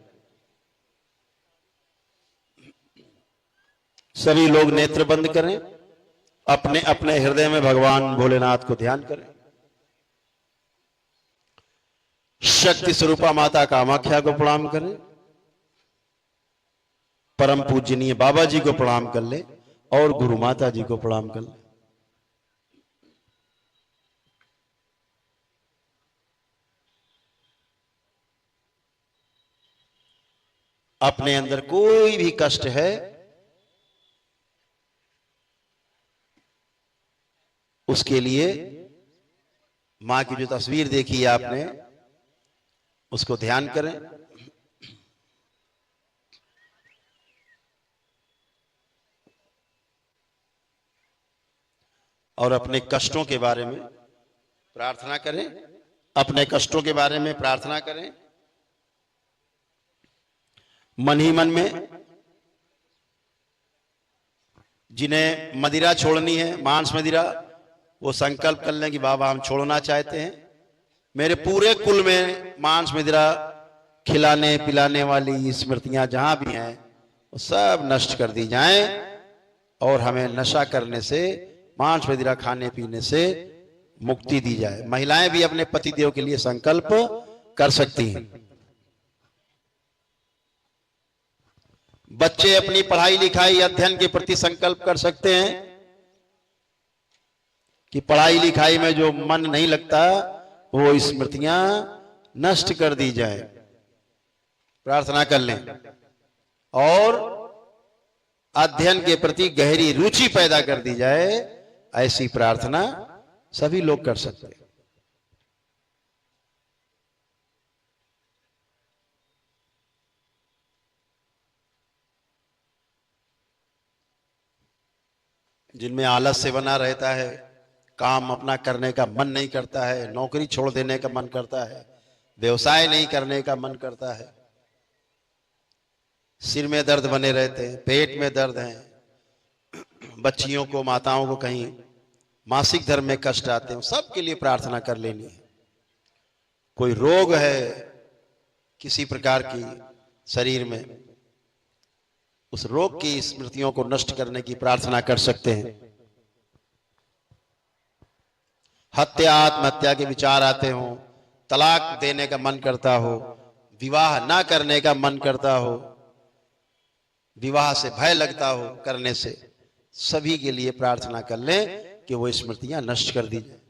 सभी लोग नेत्र बंद करें, अपने अपने हृदय में भगवान भोलेनाथ को ध्यान करें। शक्ति स्वरूपा माता कामाख्या को प्रणाम करें, परम पूजनीय बाबा जी को प्रणाम कर ले, और गुरु माता जी को प्रणाम कर ले। अपने अंदर कोई भी कष्ट है, उसके लिए मां की जो तस्वीर देखी है आपने, उसको ध्यान करें। और अपने कष्टों के बारे में प्रार्थना करें, अपने कष्टों के बारे में प्रार्थना करें। मन ही मन में जिन्हें मदिरा छोड़नी है, मांस मदिरा, वो संकल्प कर लें कि बाबा हम छोड़ना चाहते हैं। मेरे पूरे कुल में मांस मदिरा खिलाने पिलाने वाली स्मृतियां जहां भी हैं वो सब नष्ट कर दी जाएं, और हमें नशा करने से, मांस मदिरा खाने पीने से मुक्ति दी जाए। महिलाएं भी अपने पतिदेव के लिए संकल्प कर सकती हैं। बच्चे अपनी पढ़ाई लिखाई अध्ययन के प्रति संकल्प कर सकते हैं कि पढ़ाई लिखाई में जो मन नहीं लगता वो स्मृतियां नष्ट कर दी जाए। प्रार्थना कर लें, और अध्ययन के प्रति गहरी रुचि पैदा कर दी जाए। ऐसी प्रार्थना सभी लोग कर सकते हैं। जिनमें आलस्य बना रहता है, काम अपना करने का मन नहीं करता है, नौकरी छोड़ देने का मन करता है, व्यवसाय नहीं करने का मन करता है, सिर में दर्द बने रहते हैं, पेट में दर्द है, बच्चियों को, माताओं को कहीं मासिक धर्म में कष्ट आते हैं, सबके लिए प्रार्थना कर लेनी है। कोई रोग है किसी प्रकार की शरीर में, उस रोग की स्मृतियों को नष्ट करने की प्रार्थना कर सकते हैं। हत्या आत्महत्या के विचार आते हो, तलाक देने का मन करता हो, विवाह ना करने का मन करता हो, विवाह से भय लगता हो करने से, सभी के लिए प्रार्थना कर लें कि वो स्मृतियां नष्ट कर दी जाए।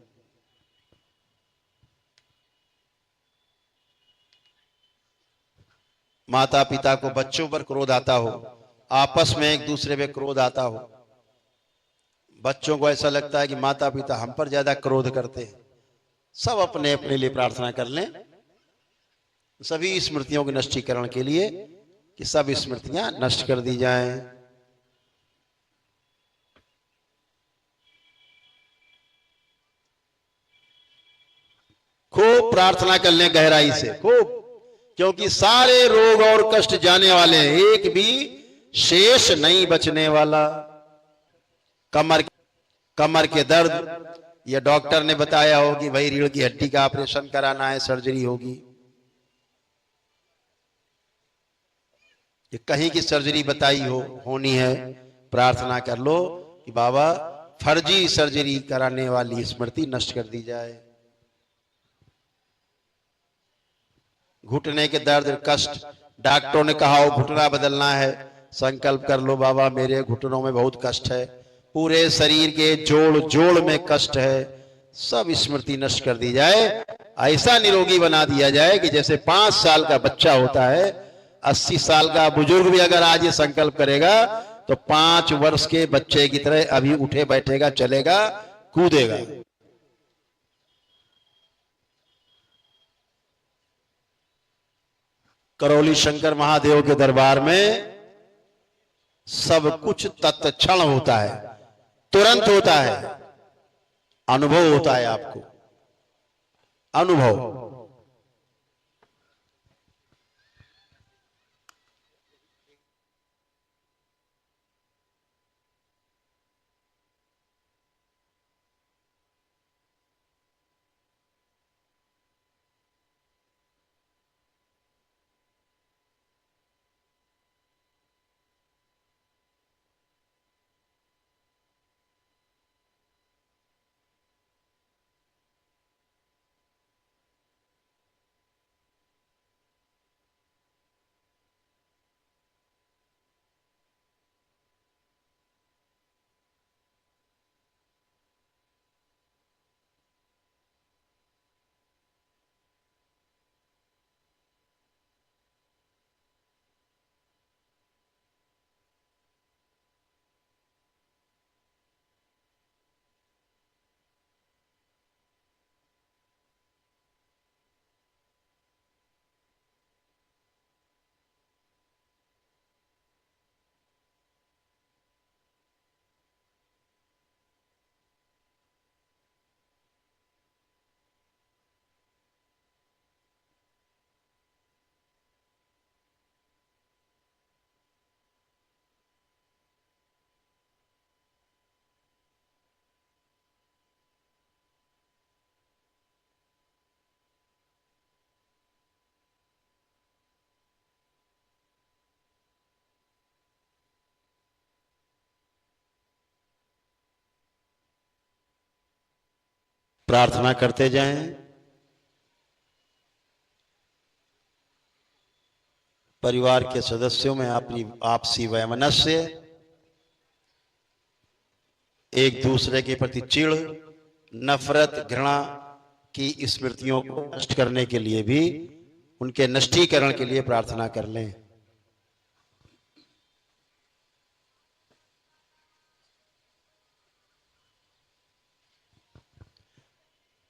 माता पिता को बच्चों पर क्रोध आता हो, आपस में एक दूसरे पे क्रोध आता हो, बच्चों को ऐसा लगता है कि माता पिता हम पर ज्यादा क्रोध करते हैं, सब अपने अपने लिए प्रार्थना कर लें सभी स्मृतियों के नष्टीकरण के लिए, कि सब स्मृतियां नष्ट कर दी जाएं। खूब प्रार्थना कर लें गहराई से खूब, क्योंकि सारे रोग और कष्ट जाने वाले हैं, एक भी शेष नहीं बचने वाला। कमर के दर्द, ये डॉक्टर ने बताया हो कि भाई रीढ़ की हड्डी का ऑपरेशन कराना है, सर्जरी होगी, ये कहीं की सर्जरी बताई होनी है, प्रार्थना कर लो कि बाबा फर्जी सर्जरी कराने वाली स्मृति नष्ट कर दी जाए। घुटने के दर्द कष्ट, डॉक्टरों ने कहा हो घुटना बदलना है, संकल्प कर लो बाबा मेरे घुटनों में बहुत कष्ट है, पूरे शरीर के जोड़ जोड़ में कष्ट है, सब स्मृति नष्ट कर दी जाए। ऐसा निरोगी बना दिया जाए कि जैसे 5 साल का बच्चा होता है, 80 साल का बुजुर्ग भी अगर आज ये संकल्प करेगा तो 5 वर्ष के बच्चे की तरह अभी उठे बैठेगा, चलेगा, कूदेगा। करौली शंकर महादेव के दरबार में सब कुछ तत्क्षण होता है, तुरंत होता है, अनुभव होता है, आपको अनुभव। प्रार्थना करते जाएं। परिवार के सदस्यों में अपनी आपसी वैमनस्य, एक दूसरे के प्रति चिढ़, नफरत, घृणा की स्मृतियों को नष्ट करने के लिए भी, उनके नष्टीकरण के लिए प्रार्थना कर लें।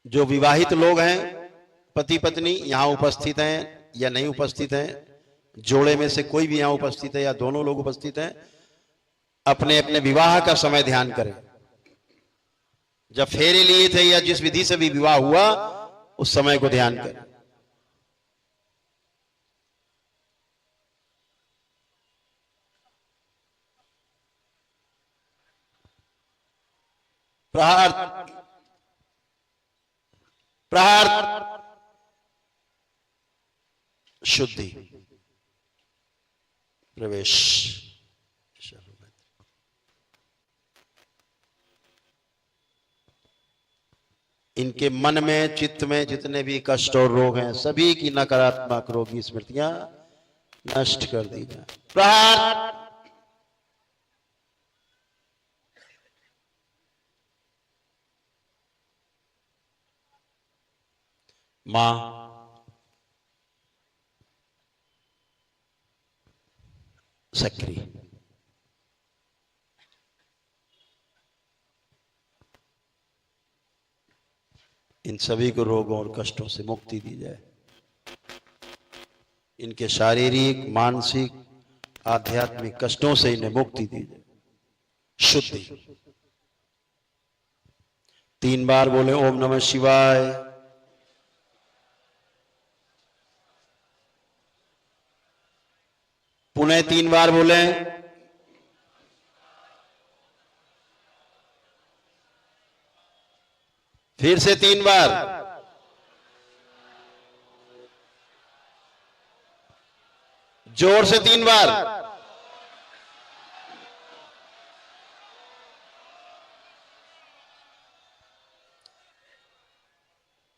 जो विवाहित लोग हैं, पति पत्नी यहां उपस्थित हैं या नहीं उपस्थित हैं, जोड़े में से कोई भी यहां उपस्थित है या दोनों लोग उपस्थित हैं, अपने अपने विवाह का समय ध्यान करें। जब फेरे लिए थे या जिस विधि से भी विवाह हुआ, उस समय को ध्यान करें। प्रहार प्रहार शुद्धि, प्रवेश। इनके मन में, चित्त में जितने भी कष्ट और रोग हैं, सभी की नकारात्मक रोगी स्मृतियां नष्ट कर दी जाए। प्रहार। मां, सक्रिय, इन सभी को रोगों और कष्टों से मुक्ति दी जाए। इनके शारीरिक, मानसिक, आध्यात्मिक कष्टों से इन्हें मुक्ति दी जाए। शुद्धि। 3 बार बोले ओम नमः शिवाय। पुनः 3 बार बोलें। फिर से 3 बार। जोर से 3 बार।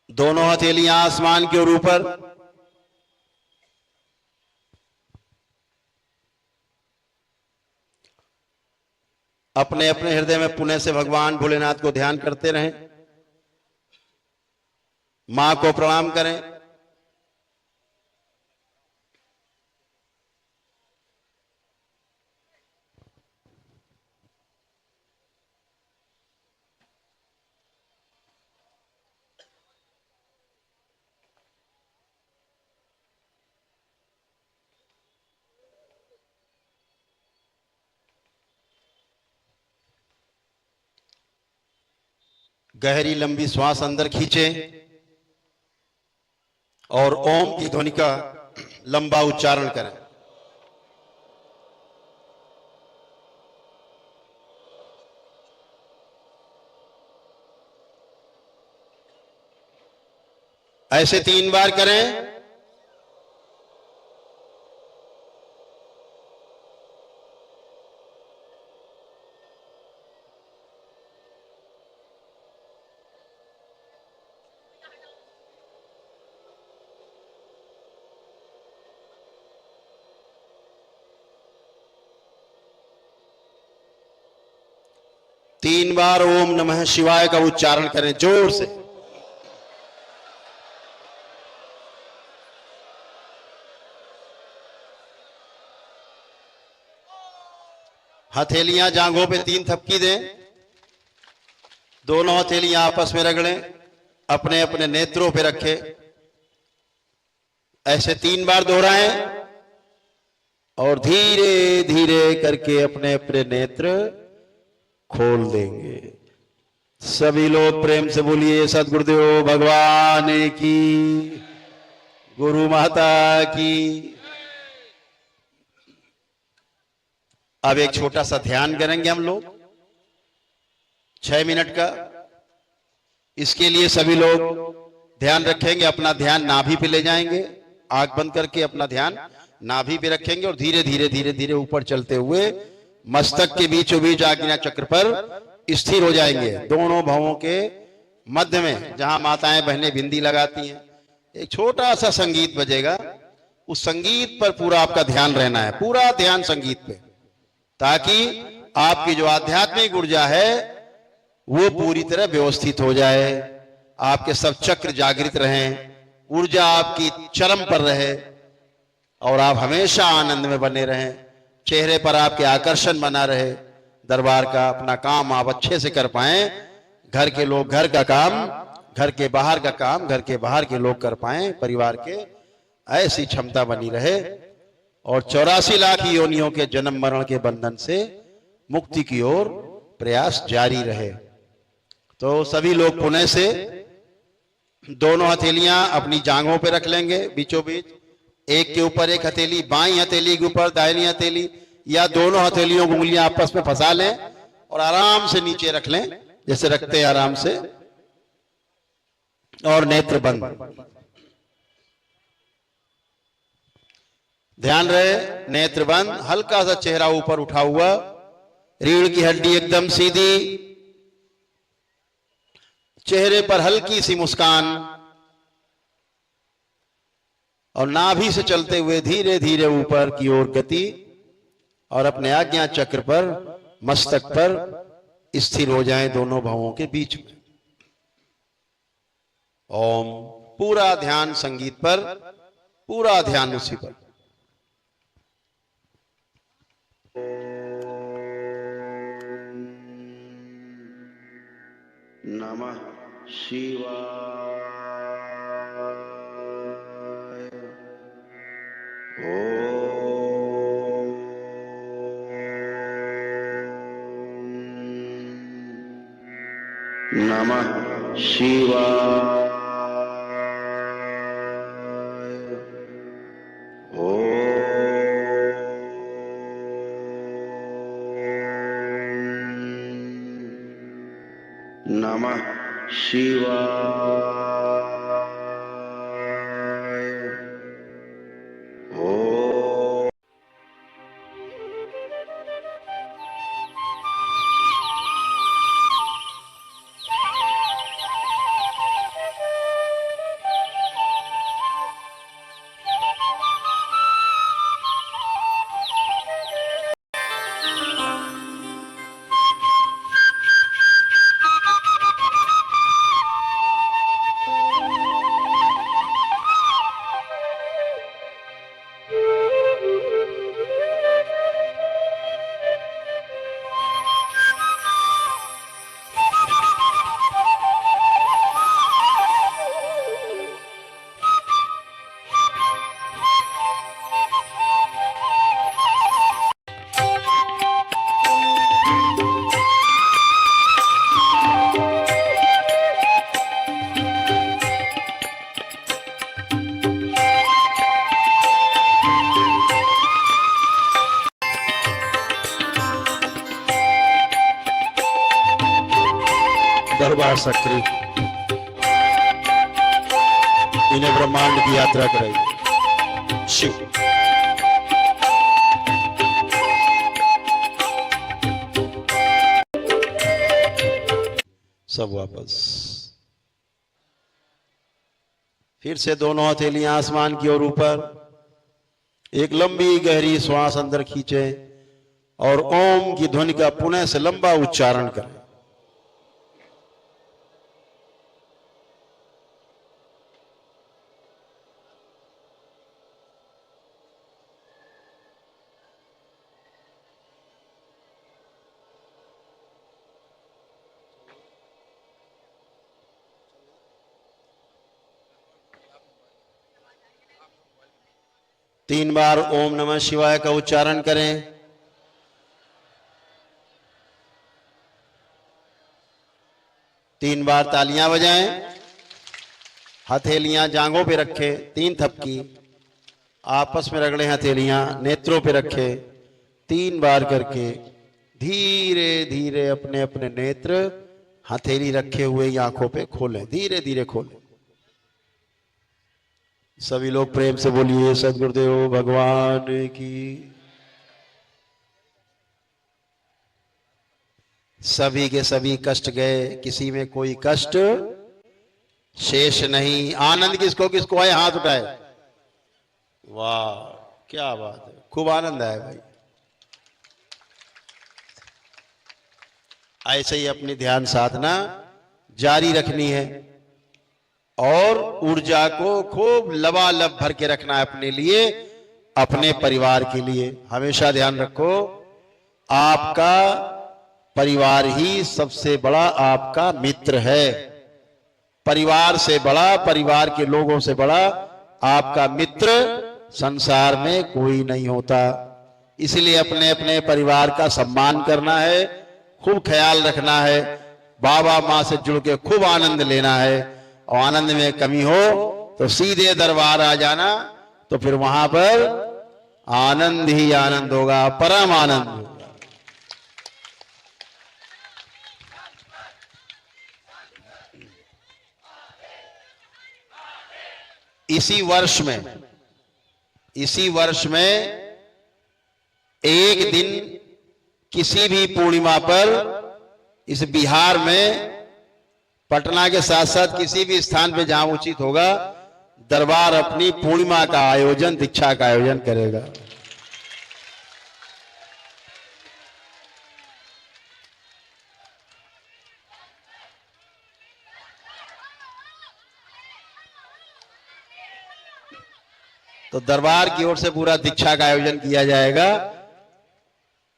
दोनों हथेलियां आसमान की ओर ऊपर। अपने अपने हृदय में पुनः से भगवान भोलेनाथ को ध्यान करते रहें। मां को प्रणाम करें। गहरी लंबी श्वास अंदर खींचें और ओम की ध्वनि का लंबा उच्चारण करें। ऐसे 3 बार करें। तीन बार ओम नमः शिवाय का उच्चारण करें जोर से। हथेलियां जांघों पे 3 थपकी दें। दोनों हथेलियां आपस में रगड़ें। अपने अपने नेत्रों पे रखें। ऐसे 3 बार दोहराएं और धीरे धीरे करके अपने अपने नेत्र खोल देंगे। सभी लोग प्रेम से बोलिए सद्गुरुदेव भगवान की, गुरु माता की। अब एक छोटा सा ध्यान करेंगे हम लोग 6 मिनट का। इसके लिए सभी लोग ध्यान रखेंगे, अपना ध्यान नाभि पे ले जाएंगे। आंख बंद करके अपना ध्यान नाभि पे रखेंगे और धीरे धीरे धीरे धीरे ऊपर चलते हुए मस्तक के बीचों बीच आज्ञा चक्र पर स्थिर हो जाएंगे। दोनों भवों के मध्य में जहां माताएं बहनें बिंदी लगाती हैं, एक छोटा सा संगीत बजेगा। उस संगीत पर पूरा आपका ध्यान रहना है, पूरा ध्यान संगीत पे, ताकि आपकी जो आध्यात्मिक ऊर्जा है वो पूरी तरह व्यवस्थित हो जाए। आपके सब चक्र जागृत रहें, ऊर्जा आपकी चरम पर रहे और आप हमेशा आनंद में बने रहें। चेहरे पर आपके आकर्षण बना रहे। दरबार का अपना काम आप अच्छे से कर पाएं। घर के लोग घर का काम, घर के बाहर का काम घर के बाहर के लोग कर पाएं। परिवार के ऐसी क्षमता बनी रहे और 84 लाख योनियों के जन्म मरण के बंधन से मुक्ति की ओर प्रयास जारी रहे। तो सभी लोग पुनः से दोनों हथेलियां अपनी जांघों पे रख लेंगे बीचों बीच। एक के ऊपर एक हथेली, बाईं हथेली के ऊपर दाहिनी हथेली, या दोनों हथेलियों को उंगलियां आपस में फंसा लें और आराम से नीचे रख लें जैसे रखते हैं आराम से, और नेत्र बंद। ध्यान रहे नेत्र बंद, हल्का सा चेहरा ऊपर उठा हुआ, रीढ़ की हड्डी एकदम सीधी, चेहरे पर हल्की सी मुस्कान और नाभि से चलते हुए धीरे धीरे ऊपर की ओर गति और अपने आज्ञा चक्र पर मस्तक पर स्थिर हो जाएं दोनों भवों के बीच में। ओम। पूरा ध्यान संगीत पर, पूरा ध्यान उसी पर। नमः शिवाय। नमः शिवाय। ओम। नमः शिवाय। ओम। दरबार सक्रिय इन्हें ब्रह्मांड की यात्रा कराई। शिव सब वापस। फिर से दोनों हथेलियां आसमान की ओर ऊपर, एक लंबी गहरी श्वास अंदर खींचे और ओम की ध्वनि का पुनः से लंबा उच्चारण करें। तीन बार ओम नमः शिवाय का उच्चारण करें। तीन बार तालियां बजाएं। हथेलियां जांघों पे रखें, 3 थपकी आपस में रगड़े, हथेलियां नेत्रों पे रखें। 3 बार करके धीरे धीरे अपने अपने नेत्र हथेली रखे हुए आंखों पे खोलें, धीरे धीरे खोलें। सभी लोग प्रेम से बोलिए सद्गुरुदेव भगवान की। सभी के सभी कष्ट गए, किसी में कोई कष्ट शेष नहीं। आनंद किसको किसको है, हाथ उठाए। वाह क्या बात है, खूब आनंद आया भाई। ऐसे ही अपनी ध्यान साधना जारी रखनी है और ऊर्जा को खूब लबालब भर के रखना है अपने लिए, अपने परिवार के लिए। हमेशा ध्यान रखो, आपका परिवार ही सबसे बड़ा आपका मित्र है। परिवार से बड़ा, परिवार के लोगों से बड़ा आपका मित्र संसार में कोई नहीं होता। इसलिए अपने अपने परिवार का सम्मान करना है, खूब ख्याल रखना है, बाबा माँ से जुड़ के खूब आनंद लेना है। और आनंद में कमी हो तो सीधे दरबार आ जाना, तो फिर वहां पर आनंद ही आनंद होगा, परम आनंद होगा। इसी वर्ष में एक दिन किसी भी पूर्णिमा पर इस बिहार में, पटना के साथ साथ किसी भी स्थान पे जहां उचित होगा, दरबार अपनी पूर्णिमा का आयोजन, दीक्षा का आयोजन करेगा। तो दरबार की ओर से पूरा दीक्षा का आयोजन किया जाएगा।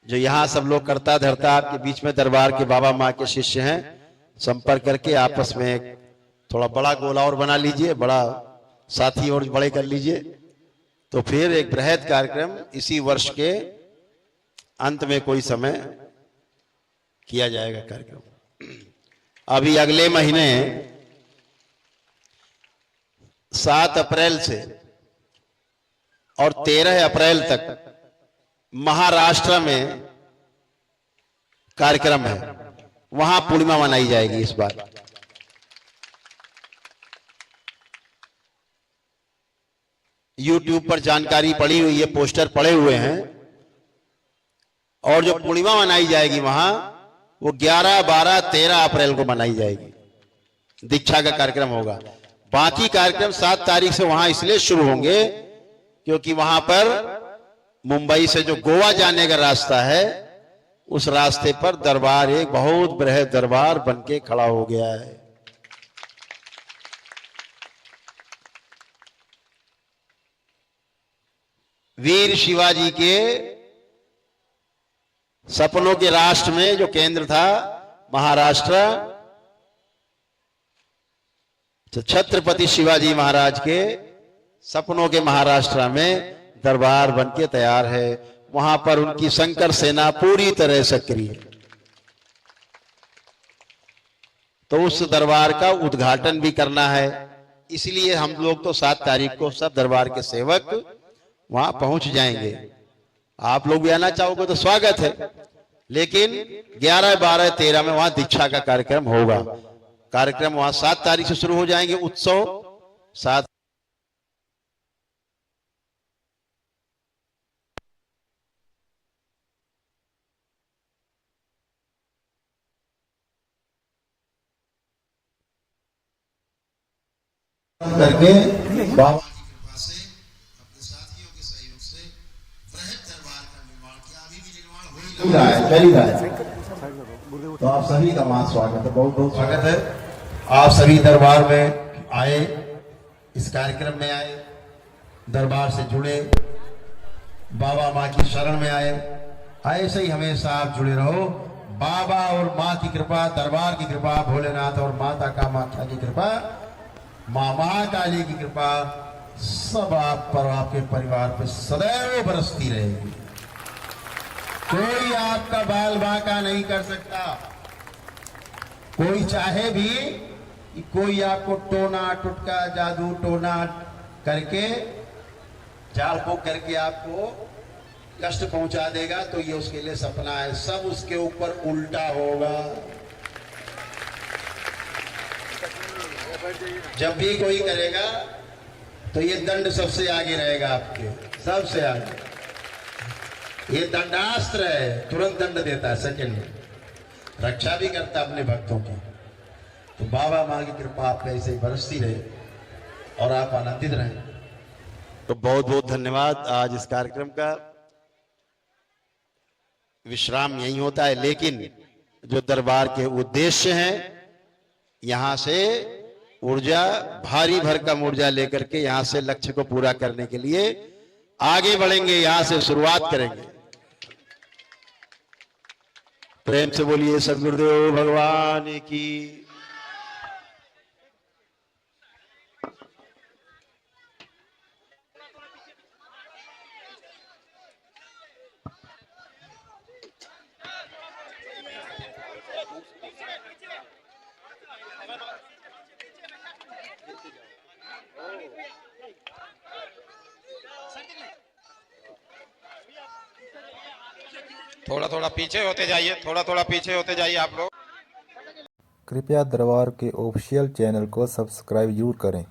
जो यहां सब लोग करता धरता आपके बीच में दरबार के बाबा माँ के शिष्य हैं, संपर्क करके आपस में थोड़ा बड़ा गोला और बना लीजिए, बड़ा साथी और बड़े कर लीजिए। तो फिर एक बृहद कार्यक्रम इसी वर्ष के अंत में कोई समय किया जाएगा कार्यक्रम। अभी अगले महीने 7 अप्रैल से और 13 अप्रैल तक महाराष्ट्र में कार्यक्रम है। वहां पूर्णिमा मनाई जाएगी इस बार। YouTube पर जानकारी पड़ी हुई है, पोस्टर पड़े हुए हैं। और जो पूर्णिमा मनाई जाएगी वहां, वो 11, 12, 13 अप्रैल को मनाई जाएगी। दीक्षा का कार्यक्रम होगा। बाकी कार्यक्रम 7 तारीख से वहां इसलिए शुरू होंगे क्योंकि वहां पर मुंबई से जो गोवा जाने का रास्ता है, उस रास्ते पर दरबार, एक बहुत बृहद दरबार बनके खड़ा हो गया है। वीर शिवाजी के सपनों के राष्ट्र में जो केंद्र था महाराष्ट्र, तो छत्रपति शिवाजी महाराज के सपनों के महाराष्ट्र में दरबार बनके तैयार है। वहां पर उनकी शंकर सेना पूरी तरह सक्रिय है। तो उस दरबार का उद्घाटन भी करना है, इसलिए हम लोग तो 7 तारीख को सब दरबार के सेवक वहां पहुंच जाएंगे। आप लोग भी आना चाहोगे तो स्वागत है, लेकिन 11, 12, 13 में वहां दीक्षा का कार्यक्रम होगा। कार्यक्रम वहां 7 तारीख से शुरू हो जाएंगे। उत्सव 7 करके बाबा की कृपा से, अपने साथियों के सहयोग से बृहद दरबार का निर्माण किया। अभी भी निर्माण हो रहा है, चल रहा है। तो आप सभी का वहां स्वागत है, बहुत बहुत स्वागत है। आप सभी दरबार में आए, इस कार्यक्रम में आए, दरबार से जुड़े, बाबा माँ की शरण में आए। ऐसे ही हमेशा आप जुड़े रहो। बाबा और माँ की कृपा, दरबार की कृपा, भोलेनाथ और माता कामाख्या की कृपा, माँ महाकाली की कृपा सब आप पर, आपके परिवार पर सदैव बरसती रहेगी। कोई आपका बाल बांका नहीं कर सकता। कोई चाहे भी कि कोई आपको टोना टुटका, जादू टोना करके, जाल फूंक करके आपको कष्ट पहुंचा देगा, तो ये उसके लिए सपना है। सब उसके ऊपर उल्टा होगा। जब भी कोई करेगा तो ये दंड सबसे आगे रहेगा, आपके सबसे आगे। ये दंडास्त्र है, तुरंत दंड देता है सेकंड में, रक्षा भी करता है अपने भक्तों की। तो बाबा माँ की कृपा आप पे ऐसे ही बरसती रहे और आप आनंदित रहें। तो बहुत बहुत धन्यवाद। आज इस कार्यक्रम का विश्राम यही होता है, लेकिन जो दरबार के उद्देश्य हैं, यहां से ऊर्जा, भारी भरकम ऊर्जा लेकर के यहां से लक्ष्य को पूरा करने के लिए आगे बढ़ेंगे। यहां से शुरुआत करेंगे। प्रेम से बोलिए सद्गुरुदेव भगवान की। थोड़ा थोड़ा पीछे होते जाइए, थोड़ा थोड़ा पीछे होते जाइए आप लोग। कृपया दरबार के ऑफिशियल चैनल को सब्सक्राइब जरूर करें।